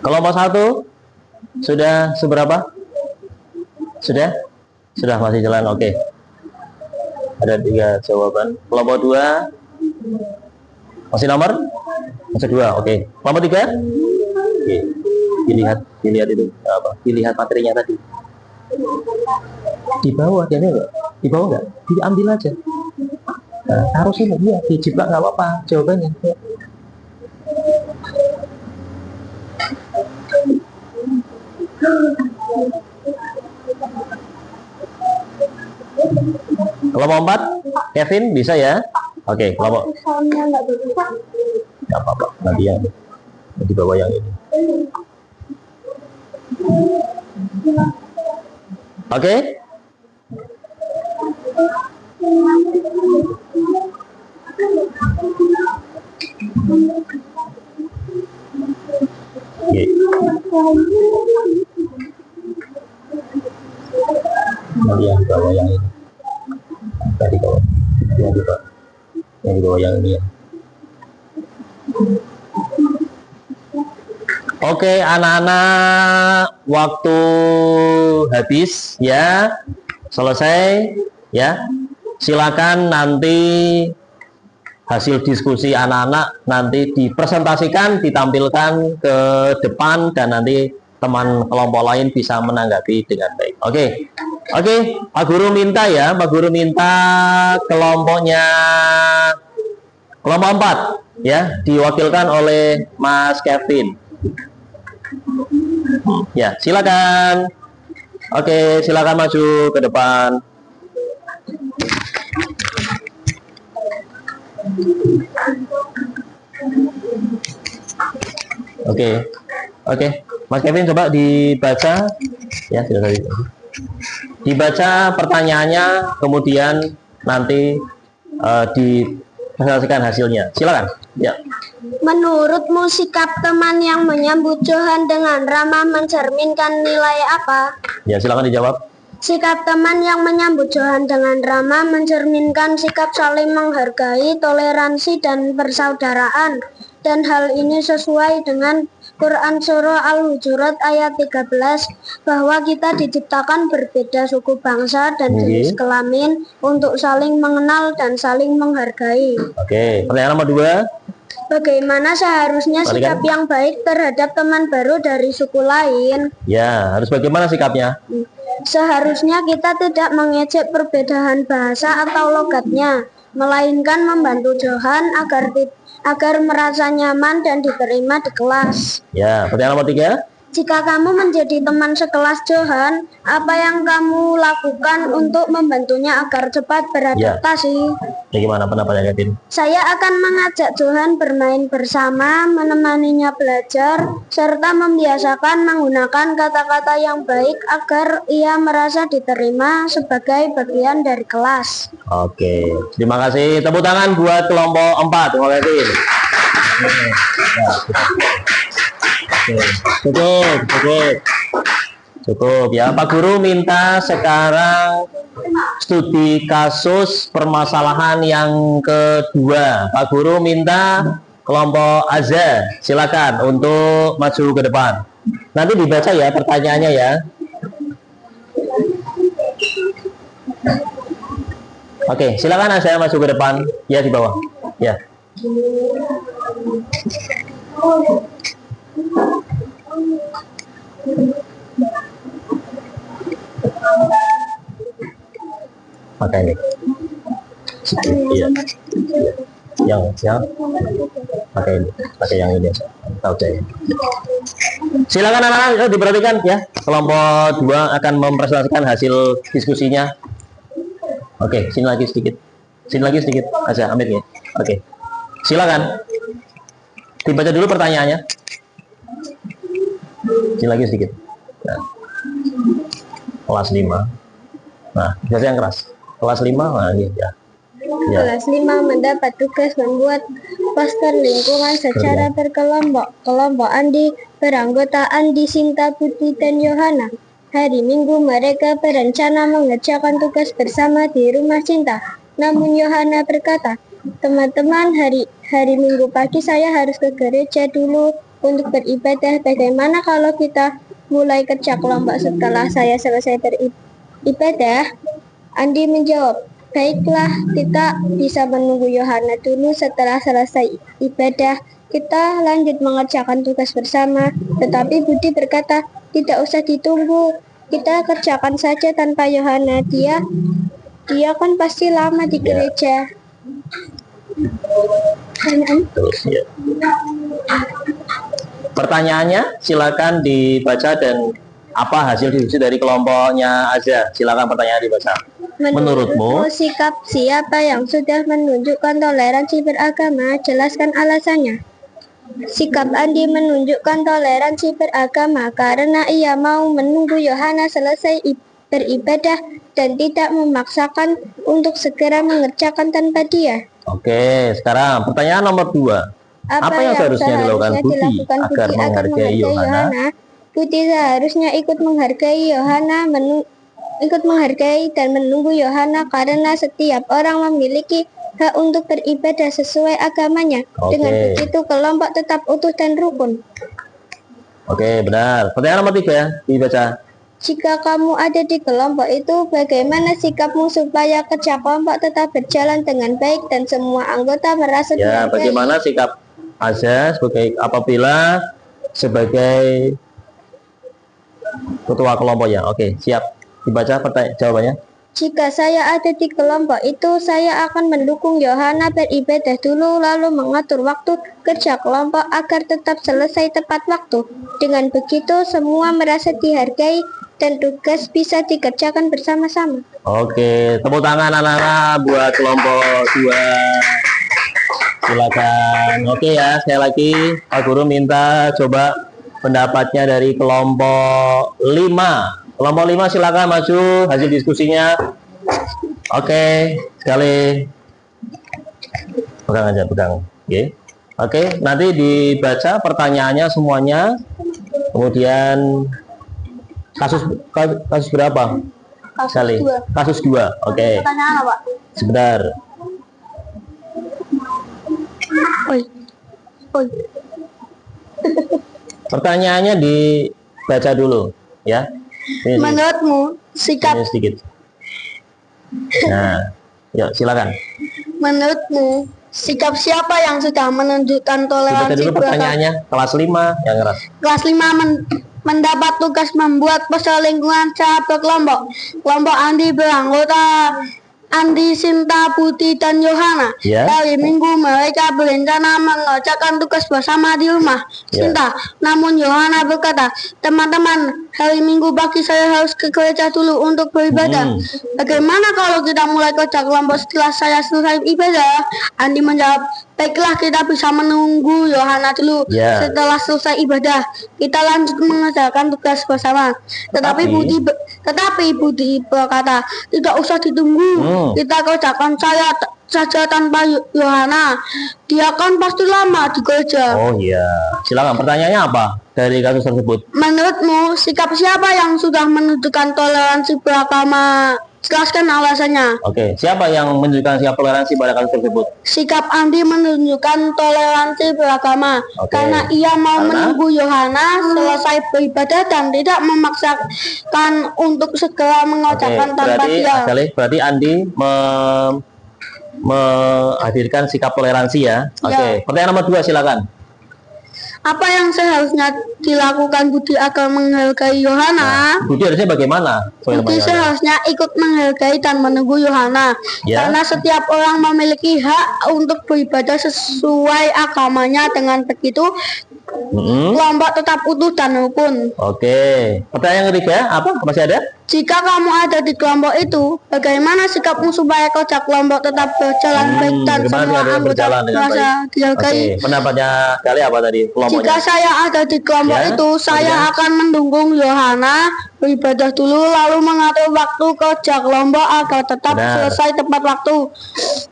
Kelompok 1 sudah seberapa? Sudah masih jalan, oke. Ada 3 jawaban. Kelompok 2 masih nomor? Masih 2, oke. Kelompok 3? Oke. dilihat itu apa? Dilihat materinya tadi. Di bawah, ya enggak? Di bawah enggak? Diambil aja. Nah, taruh sini, iya, dijiplak nggak apa-apa jawabannya. Ya. Kelompok 4, Kevin bisa ya? Oke, kelompok. Nggak apa-apa, nanti yang di bawah yang ini. Oke. Oke. Nanti yang di bawah yang ini. Tadi bawah. Yang di bawah. Yang di bawah yang ini ya. Oke, anak-anak, waktu habis ya. Selesai ya. Silakan nanti hasil diskusi anak-anak nanti dipresentasikan, ditampilkan ke depan dan nanti teman kelompok lain bisa menanggapi dengan baik. Oke. Oke, Pak Guru minta ya, Pak Guru minta kelompoknya kelompok 4 ya, diwakilkan oleh Mas Kevin. Ya, silakan. Oke, silakan maju ke depan. Oke, Mas Kevin coba dibaca ya, sudah tadi. Dibaca pertanyaannya, kemudian nanti dipresentasikan hasilnya. Silakan. Ya. Menurutmu sikap teman yang menyambut Johan dengan ramah mencerminkan nilai apa? Ya, silakan dijawab. Sikap teman yang menyambut Johan dengan ramah mencerminkan sikap saling menghargai, toleransi, dan persaudaraan. Dan hal ini sesuai dengan Quran Surah Al-Hujurat ayat 13 bahwa kita diciptakan berbeda suku bangsa dan jenis kelamin untuk saling mengenal dan saling menghargai. Oke, pertanyaan nomor 2. Bagaimana seharusnya sikap yang baik terhadap teman baru dari suku lain? Ya, harus bagaimana sikapnya? Seharusnya kita tidak mengejek perbedaan bahasa atau logatnya, melainkan membantu Johan agar merasa nyaman dan diterima di kelas. Ya, pertanyaan nomor 3. Jika kamu menjadi teman sekelas Johan, apa yang kamu lakukan untuk membantunya agar cepat beradaptasi? Ya, gimana pendapatnya, Kevin? Saya akan mengajak Johan bermain bersama, menemaninya belajar, serta membiasakan menggunakan kata-kata yang baik agar ia merasa diterima sebagai bagian dari kelas. Oke, terima kasih. Tepuk tangan buat kelompok 4. Terima kasih. Cukup ya. Pak Guru minta sekarang studi kasus permasalahan yang kedua. Pak Guru minta kelompok Azza, silakan untuk maju ke depan. Nanti dibaca ya pertanyaannya ya. Oke, silakan Azza maju ke depan. Ya, di bawah. Ya. Pakai ini. Iya. Yang pakai ini. Pakai yang ini. Tahu saya. Silakan anak-anak diperhatikan ya. Kelompok 2 akan mempresentasikan hasil diskusinya. Oke, sini lagi sedikit. Sini lagi sedikit. Aja ambil ya. Oke. Silakan. Dibaca dulu pertanyaannya. Sini lagi sedikit. Nah. Kelas 5. Nah, biasa yang keras. Kelas 5 lagi ya. Kelas 5 mendapat tugas membuat poster lingkungan secara berkelompok-kelompokan di peranggotaan di Sinta, Putri, dan Yohana. Hari Minggu mereka berencana mengerjakan tugas bersama di rumah Sinta. Namun Yohana berkata, teman-teman, hari Minggu pagi saya harus ke gereja dulu untuk beribadah. Bagaimana kalau kita mulai kerja kelompok setelah saya selesai beribadah? Andi menjawab, Baiklah, kita bisa menunggu Yohana dulu. Setelah selesai ibadah, kita lanjut mengerjakan tugas bersama. Tetapi Budi berkata, tidak usah ditunggu. Kita kerjakan saja tanpa Yohana. Dia kan pasti lama di gereja. Terus ya. Pertanyaannya silakan dibaca dan apa hasil diskusi dari kelompoknya aja. Silakan pertanyaan dibaca. Menurutmu sikap siapa yang sudah menunjukkan toleransi beragama? Jelaskan alasannya. Sikap Andi menunjukkan toleransi beragama karena ia mau menunggu Yohana selesai beribadah dan tidak memaksakan untuk segera mengerjakan tanpa dia. Oke, sekarang pertanyaan nomor 2. Apa yang seharusnya dilakukan Budi agar menghargai Yohana? Budi seharusnya ikut menghargai Yohana, ikut menghargai dan menunggu Yohana karena setiap orang memiliki hak untuk beribadah sesuai agamanya. Dengan begitu kelompok tetap utuh dan rukun. Oke, benar. Pertanyaan nomor 3 dibaca. Jika kamu ada di kelompok itu, bagaimana sikapmu supaya kerja kelompok tetap berjalan dengan baik dan semua anggota merasa dihargai? Bagaimana sikap Aza apabila sebagai ketua kelompoknya? Oke, siap. Dibaca jawabannya. Jika saya ada di kelompok itu, saya akan mendukung Yohana beribadah dulu lalu mengatur waktu kerja kelompok agar tetap selesai tepat waktu. Dengan begitu semua merasa dihargai dan tugas bisa dikerjakan bersama-sama. Oke, tepuk tangan anak-anak buat kelompok 2. Silakan. Oke ya, sekali lagi Pak Guru minta coba pendapatnya dari kelompok 5. Kelompok 5 silakan maju hasil diskusinya. Oke, sekali. Pegang aja, pegang. Oke, nanti dibaca pertanyaannya semuanya. Kemudian kasus berapa? Kasus 2. Oke. Pertanyaan apa? Sebentar. Pertanyaannya dibaca dulu, ya. Menurutmu sikap ini sedikit. Nah, yuk silakan. Menurutmu sikap siapa yang sudah menunjukkan Dibaca toleransi dulu pertanyaannya. Kelas 5 yang keras. Kelas 5 mendapat tugas membuat poster lingkungan secara berkelompok. Kelompok Andi beranggota Andi, Sinta, Budi, dan Yohana. Hari Minggu mereka berencana mengerjakan tugas bersama di rumah Sinta. Namun Yohana berkata, teman-teman, hari Minggu pagi saya harus ke gereja dulu untuk beribadah. Bagaimana kalau kita mulai kerja kelompok setelah saya selesai ibadah? Andi menjawab, baiklah, kita bisa menunggu Yohana dulu. Setelah selesai ibadah, kita lanjut mengerjakan tugas bersama. Tetapi Budi berkata, tidak usah ditunggu. Kita kerjakan saya saja tanpa Yohana. Dia kan pasti lama di gereja. Oh iya, silakan. Pertanyaannya apa dari kasus tersebut? Menurutmu sikap siapa yang sudah menunjukkan toleransi beragama? Jelaskan alasannya. Oke, siapa yang menunjukkan sikap toleransi pada kasus tersebut? Sikap Andi menunjukkan toleransi beragama karena ia mau menunggu Yohana selesai beribadah dan tidak memaksakan untuk segera mengerjakan tanpa dia. Berarti Andi menghadirkan sikap toleransi ya. Oke, pertanyaan nomor 2 silakan. Apa yang seharusnya dilakukan Budi agar menghargai Yohana? Budi harusnya bagaimana? Budi seharusnya ikut menghargai dan menunggu Yohana. Karena setiap orang memiliki hak untuk beribadah sesuai agamanya. Dengan begitu, kelompok tetap utuh dan rukun. Oke. Pertanyaan yang ketiga, apa? Masih ada? Jika kamu ada di kelompok itu, bagaimana sikapmu supaya kerja kelompok tetap berjalan baik dan semua anggota merasa dihargai? Pendapatnya kali apa tadi? Jika saya ada di kelompok itu, saya akan mendukung Yohana beribadah dulu lalu mengatur waktu kerja kelompok agar tetap selesai tepat waktu.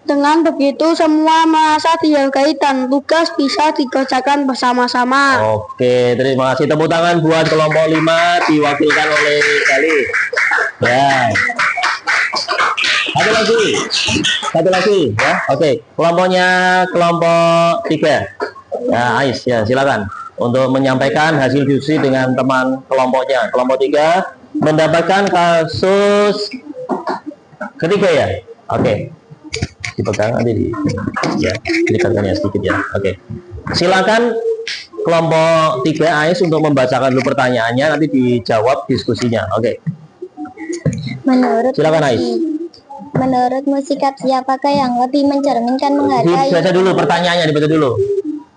Dengan begitu semua merasa dihargai dan tugas bisa dikerjakan bersama-sama. Oke, terima kasih. Tepuk tangan buat kelompok 5 diwakilkan oleh Gali. Ya. Satu lagi ya. Oke, kelompok 3. Ya, Ais ya, silakan untuk menyampaikan hasil diskusi dengan teman kelompoknya. Kelompok 3 mendapatkan kasus ketiga ya. Oke. Dipegang nanti ya, didekatkan ya sedikit ya. Oke. Silakan kelompok 3 AIS untuk membacakan dulu pertanyaannya, nanti dijawab diskusinya. Oke. Silakan AIS. Menurutmu sikap siapakah yang lebih mencerminkan menghargai? Dibaca dulu pertanyaannya, dibaca dulu.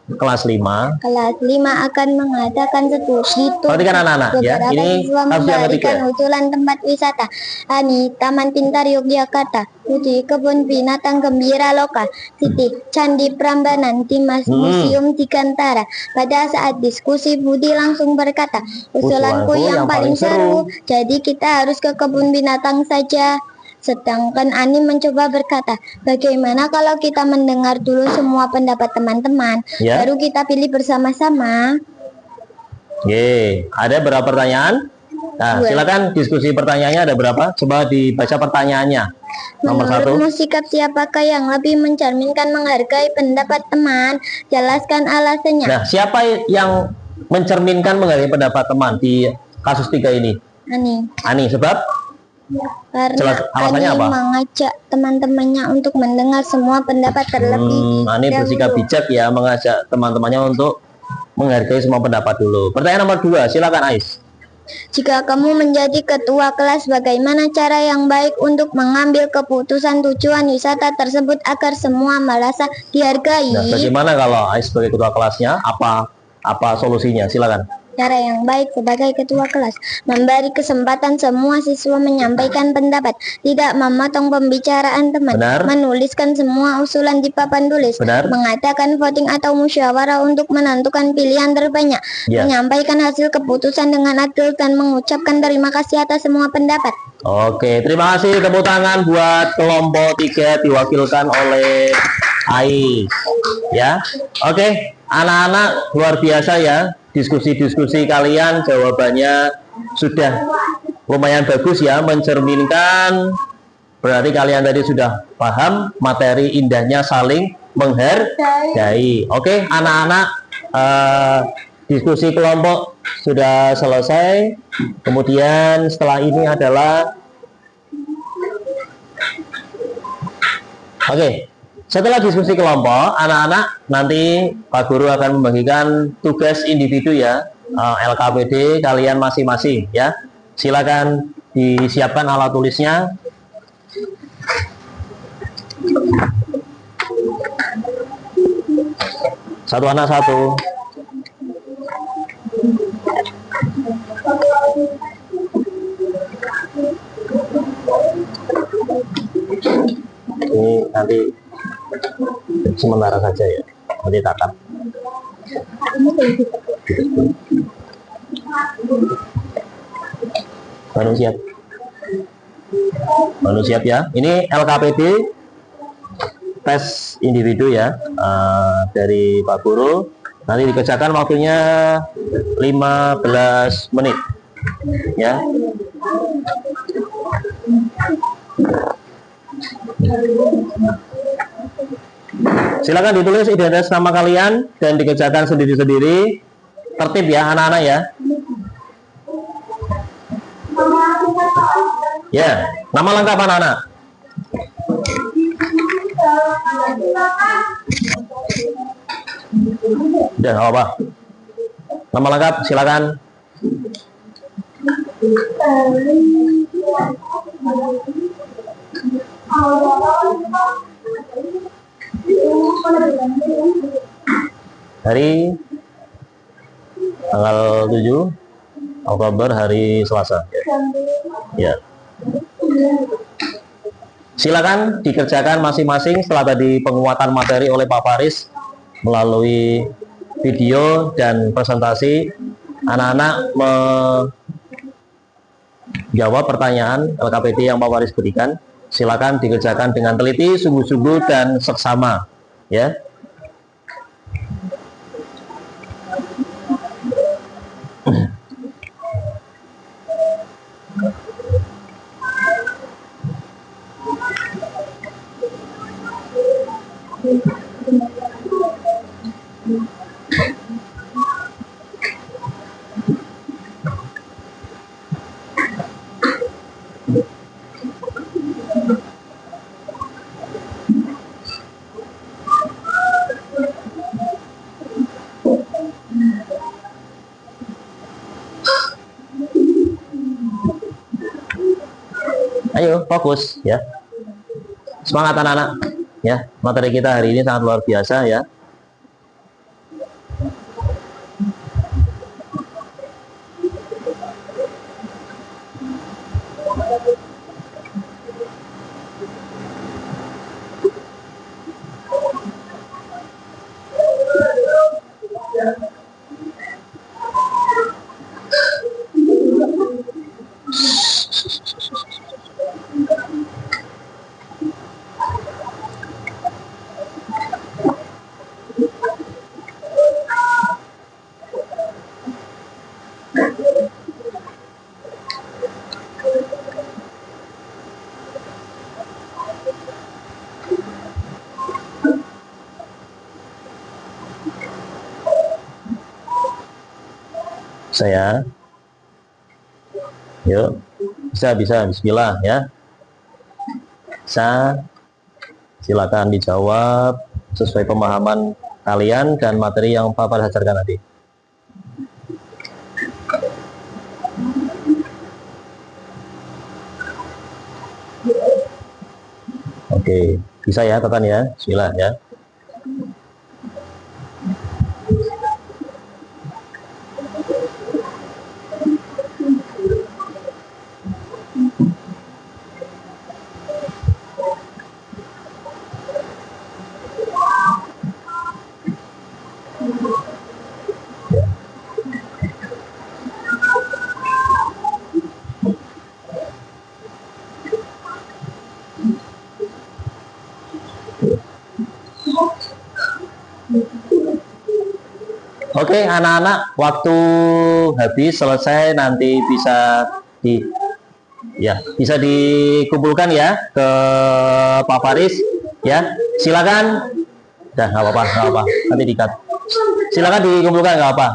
Kelas 5. Kelas 5 akan mengadakan studi tour. Perhatikan anak-anak ya. Beberapa Ini siswa harus yang ketiga. memberikan usulan tempat wisata. Ani, Taman Pintar Yogyakarta, Uji Kebun Binatang Gembira Lokal, Siti, Candi Prambanan, Dimas, Museum Digantara. Pada saat diskusi Budi langsung berkata, usulanku yang paling seru, jadi kita harus ke kebun binatang saja. Sedangkan Ani mencoba berkata, bagaimana kalau kita mendengar dulu semua pendapat teman-teman, baru kita pilih bersama-sama. Ada berapa pertanyaan? Nah, silakan diskusi pertanyaannya ada berapa? Coba dibaca pertanyaannya. Nomor 1. Menurutmu sikap siapakah yang lebih mencerminkan menghargai pendapat teman? Jelaskan alasannya. Nah, siapa yang mencerminkan menghargai pendapat teman di kasus 3 ini? Ani, sebab? Karena Ani mengajak teman-temannya untuk mendengar semua pendapat terlebih. Ani bersikap bijak ya, mengajak teman-temannya untuk menghargai semua pendapat dulu. Pertanyaan nomor 2, silakan Ais. Jika kamu menjadi ketua kelas, bagaimana cara yang baik untuk mengambil keputusan tujuan wisata tersebut agar semua merasa dihargai? Nah, bagaimana kalau Ais sebagai ketua kelasnya? Apa solusinya? Silakan. Cara yang baik sebagai ketua kelas, memberi kesempatan semua siswa menyampaikan pendapat, tidak memotong pembicaraan teman, menuliskan semua usulan di papan tulis, mengadakan voting atau musyawarah untuk menentukan pilihan terbanyak, menyampaikan hasil keputusan dengan adil dan mengucapkan terima kasih atas semua pendapat. Oke, terima kasih. Tepuk tangan buat kelompok 3 diwakilkan oleh Ais. Ya, oke, anak-anak luar biasa ya. Diskusi-diskusi kalian jawabannya sudah lumayan bagus ya, mencerminkan. Berarti kalian tadi sudah paham materi indahnya saling menghargai. Oke, anak-anak, diskusi kelompok sudah selesai. Kemudian setelah ini adalah setelah diskusi kelompok, anak-anak nanti Pak Guru akan membagikan tugas individu ya, LKPD kalian masing-masing ya. Silakan disiapkan alat tulisnya. Satu anak satu. Ini nanti sementara saja ya, nanti takap. Baru siap ya. Ini LKPD tes individu ya, dari Pak Guru. Nanti dikerjakan waktunya 15 menit ya. Silakan ditulis identitas nama kalian dan dikerjakan sendiri-sendiri. Tertib ya anak-anak ya. Ya, nama lengkap anak-anak. Udah, apa? Nama lengkap silakan. Hari tanggal 7 Oktober, hari Selasa ya. Silakan dikerjakan masing-masing setelah tadi penguatan materi oleh Pak Faris melalui video dan presentasi. Anak-anak menjawab pertanyaan LKPD yang Pak Faris berikan. Silakan dikerjakan dengan teliti, sungguh-sungguh dan seksama ya. Ayo fokus ya. Semangat anak-anak ya. Materi kita hari ini sangat luar biasa ya. Saya, yuk, bisa, Bismillah ya. Bisa, silakan dijawab sesuai pemahaman kalian dan materi yang Papa ajarkan tadi. Oke, bisa ya, Tatan ya, Bismillah ya. Oke, anak-anak, waktu habis selesai nanti bisa bisa dikumpulkan ya ke Pak Faris ya. Silakan. Dah, nggak apa-apa. Nanti dikat. Silakan dikumpulkan, nggak apa.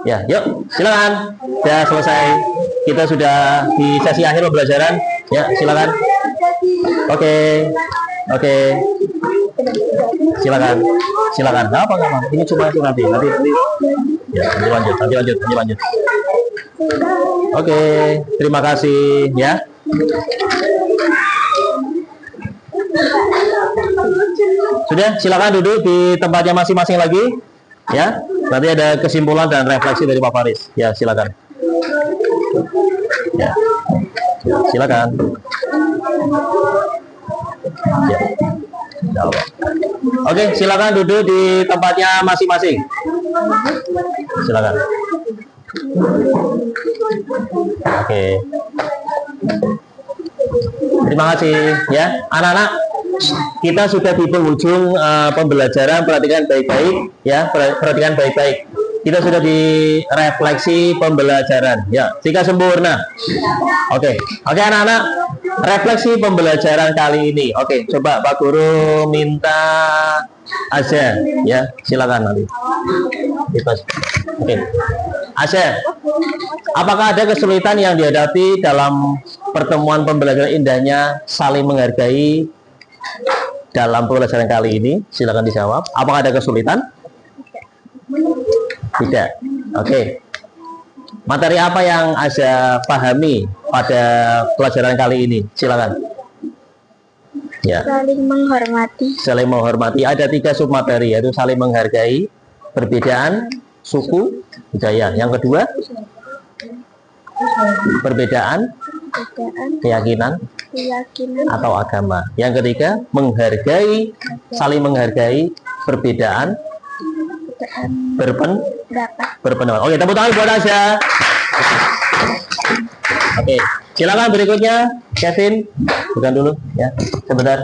Ya, yuk, silakan. Ya, selesai. Kita sudah di sesi akhir pembelajaran. Ya, silakan. Oke. Silakan. Nggak apa. Ini cuma itu nanti. Ya, nanti lanjut. Oke, terima kasih ya. Sudah, silakan duduk di tempatnya masing-masing lagi ya. Nanti ada kesimpulan dan refleksi dari Pak Faris. Ya, silakan. Ya. Silakan. Ya. Oke, silakan duduk di tempatnya masing-masing. Silakan. Oke. Terima kasih ya, anak-anak. Kita sudah di penghujung pembelajaran. Perhatikan baik-baik ya, perhatikan baik-baik. Kita sudah di refleksi pembelajaran ya, jika sempurna. Oke, anak-anak, refleksi pembelajaran kali ini. Oke, coba Pak Guru minta Asya ya, silakan nanti. Oke, Asya, apakah ada kesulitan yang dihadapi dalam pertemuan pembelajaran indahnya saling menghargai dalam pembelajaran kali ini? Silakan dijawab. Apakah ada kesulitan? Tidak. Oke. Materi apa yang Asya pahami pada pelajaran kali ini? Silakan. Ya. Saling menghormati. Saling menghormati. Ada 3 submateri, yaitu saling menghargai, perbedaan, suku, budaya. Yang kedua, perbedaan, keyakinan, atau agama. Yang ketiga, menghargai, saling menghargai, perbedaan, berpendapat. Oke, tepuk tangan buat Asya. Oke, silakan berikutnya Kevin, bukan dulu ya, sebentar.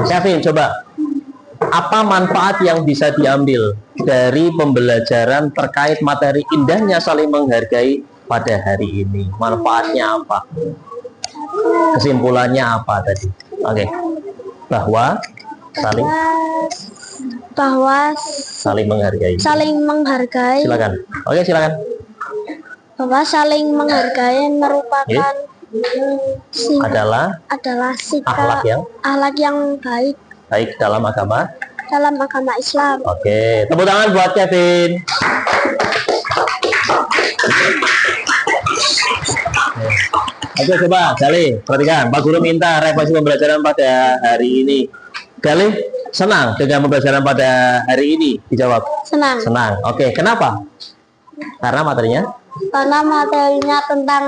Kevin, coba apa manfaat yang bisa diambil dari pembelajaran terkait materi indahnya saling menghargai pada hari ini? Manfaatnya apa? Kesimpulannya apa tadi? Oke, bahwa saling menghargai. Silakan. Oke, silakan. Bahwa saling menghargai merupakan adalah sikap akhlak yang baik dalam agama Islam. Oke, tepuk tangan buat Kevin. Oke, coba Gali, perhatikan. Pak Guru minta revisi pembelajaran pada hari ini. Gali, senang dengan pembelajaran pada hari ini? Dijawab. Senang. Senang. Oke, kenapa? Karena materinya? Karena materinya tentang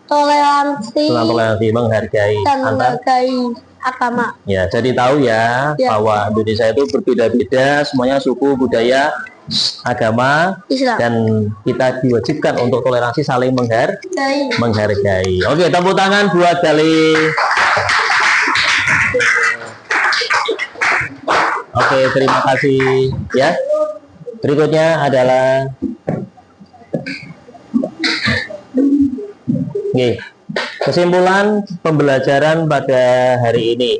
toleransi Tentang toleransi, menghargai dan antar. menghargai agama. Ya, jadi tahu ya, Ya. bahwa Indonesia itu berbeda-beda, semuanya suku, budaya, agama, Islam. dan kita diwajibkan untuk toleransi, saling menghargai. Oke, tepuk tangan buat Gali. Oke, terima kasih ya. Berikutnya adalah Oke, kesimpulan pembelajaran pada hari ini.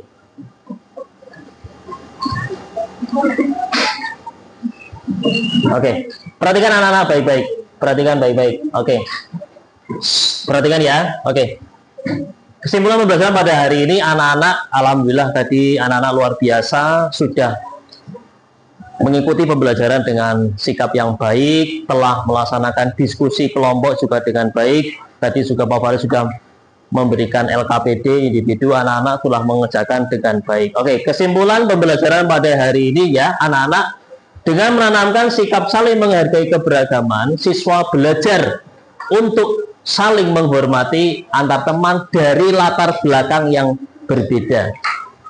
Oke, perhatikan anak-anak baik-baik. Perhatikan baik-baik. Oke, perhatikan ya. Oke, kesimpulan pembelajaran pada hari ini, anak-anak, alhamdulillah tadi anak-anak luar biasa sudah mengikuti pembelajaran dengan sikap yang baik, telah melaksanakan diskusi kelompok juga dengan baik. Tadi juga Pak Faris sudah memberikan LKPD individu, anak-anak telah mengerjakan dengan baik. Oke, kesimpulan pembelajaran pada hari ini ya, anak-anak, dengan menanamkan sikap saling menghargai keberagaman, siswa belajar untuk saling menghormati antar teman dari latar belakang yang berbeda.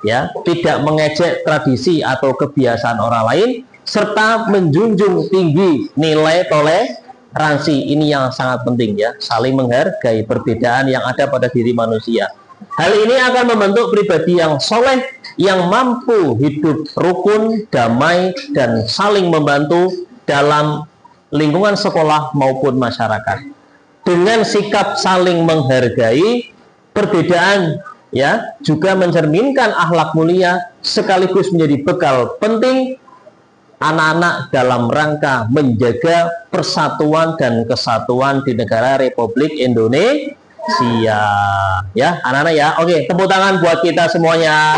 Ya, tidak mengejek tradisi atau kebiasaan orang lain, serta menjunjung tinggi nilai toleransi. Ini yang sangat penting ya, saling menghargai perbedaan yang ada pada diri manusia. Hal ini akan membentuk pribadi yang soleh, yang mampu hidup rukun, damai, dan saling membantu dalam lingkungan sekolah maupun masyarakat. Dengan sikap saling menghargai perbedaan, ya, juga mencerminkan akhlak mulia sekaligus menjadi bekal penting anak-anak dalam rangka menjaga persatuan dan kesatuan di negara Republik Indonesia. Ya, anak-anak ya. Oke, tepuk tangan buat kita semuanya.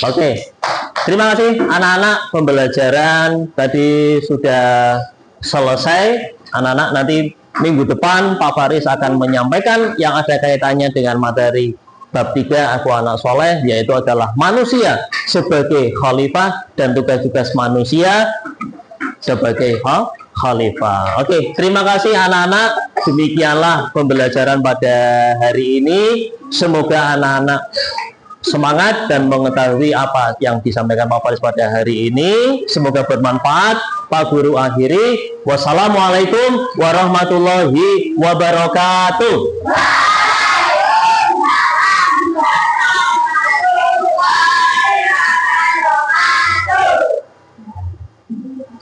Oke, terima kasih anak-anak, pembelajaran tadi sudah selesai. Anak-anak, nanti minggu depan Pak Faris akan menyampaikan yang ada kaitannya dengan materi bab 3 Aku Anak Soleh, yaitu adalah manusia sebagai khalifah dan tugas-tugas manusia sebagai khalifah. Oke, terima kasih anak-anak. Demikianlah pembelajaran pada hari ini. Semoga anak-anak semangat dan mengetahui apa yang disampaikan Pak Faris pada hari ini. Semoga bermanfaat. Pak Guru akhiri. Wassalamualaikum warahmatullahi wabarakatuh.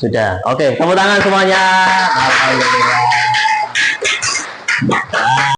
Sudah. Oke, tepuk tangan semuanya. Alhamdulillah.